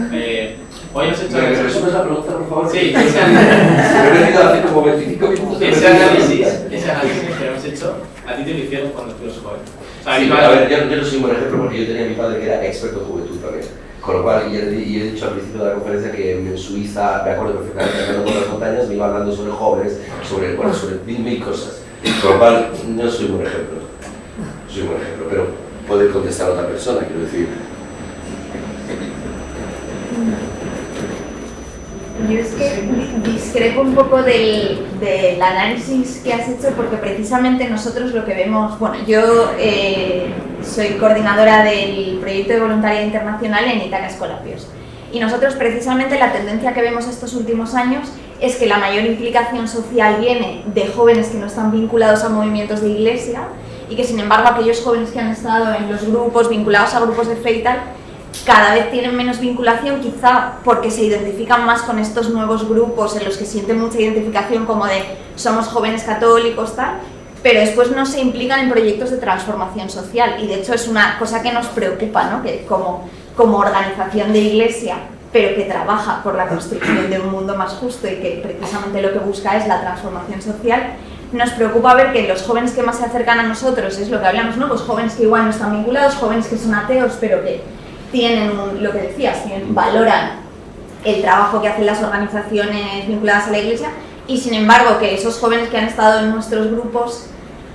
hoy has hecho... ¿Me resumes la pregunta, por favor? Sí, he venido a hacer como 25 minutos de ese análisis que hemos hecho, a ti te lo hicieron cuando fuiste joven. O sea, sí, a ver, yo no soy un buen ejemplo porque yo tenía a mi padre que era experto en juventud también. Con lo cual, y he dicho al principio de la conferencia que en Suiza, me acuerdo perfectamente, andando por las montañas, me iba hablando sobre jóvenes, sobre mil cosas. Con lo cual, no soy un buen ejemplo. Soy un buen ejemplo, pero puede contestar a otra persona, quiero decir. Yo es que discrepo un poco del análisis que has hecho porque precisamente nosotros lo que vemos, bueno, yo soy coordinadora del proyecto de voluntariado internacional en Ítaca Escolapios y nosotros precisamente la tendencia que vemos estos últimos años es que la mayor implicación social viene de jóvenes que no están vinculados a movimientos de iglesia y que sin embargo aquellos jóvenes que han estado en los grupos, vinculados a grupos de fe y tal, cada vez tienen menos vinculación, quizá porque se identifican más con estos nuevos grupos en los que sienten mucha identificación como de somos jóvenes católicos, tal, pero después no se implican en proyectos de transformación social y de hecho es una cosa que nos preocupa, ¿no? Que como organización de iglesia, pero que trabaja por la construcción de un mundo más justo y que precisamente lo que busca es la transformación social, nos preocupa ver que los jóvenes que más se acercan a nosotros, es lo que hablamos, ¿no? Pues jóvenes que igual no están vinculados, jóvenes que son ateos, pero que tienen, lo que decías, valoran el trabajo que hacen las organizaciones vinculadas a la iglesia y sin embargo que esos jóvenes que han estado en nuestros grupos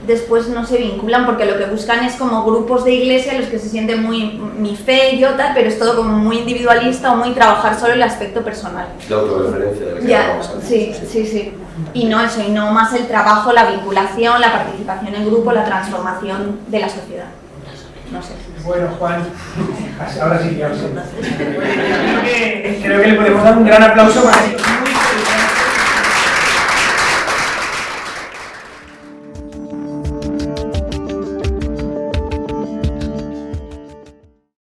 después no se vinculan porque lo que buscan es como grupos de iglesia en los que se siente muy mi fe, yo tal, pero es todo como muy individualista o muy trabajar solo el aspecto personal. La autorreferencia de la que hablamos antes. Sí. Y no eso, y no más el trabajo, la vinculación, la participación en grupo, la transformación de la sociedad. No sé. Bueno, Juan, ahora sí que creo que le podemos dar un gran aplauso para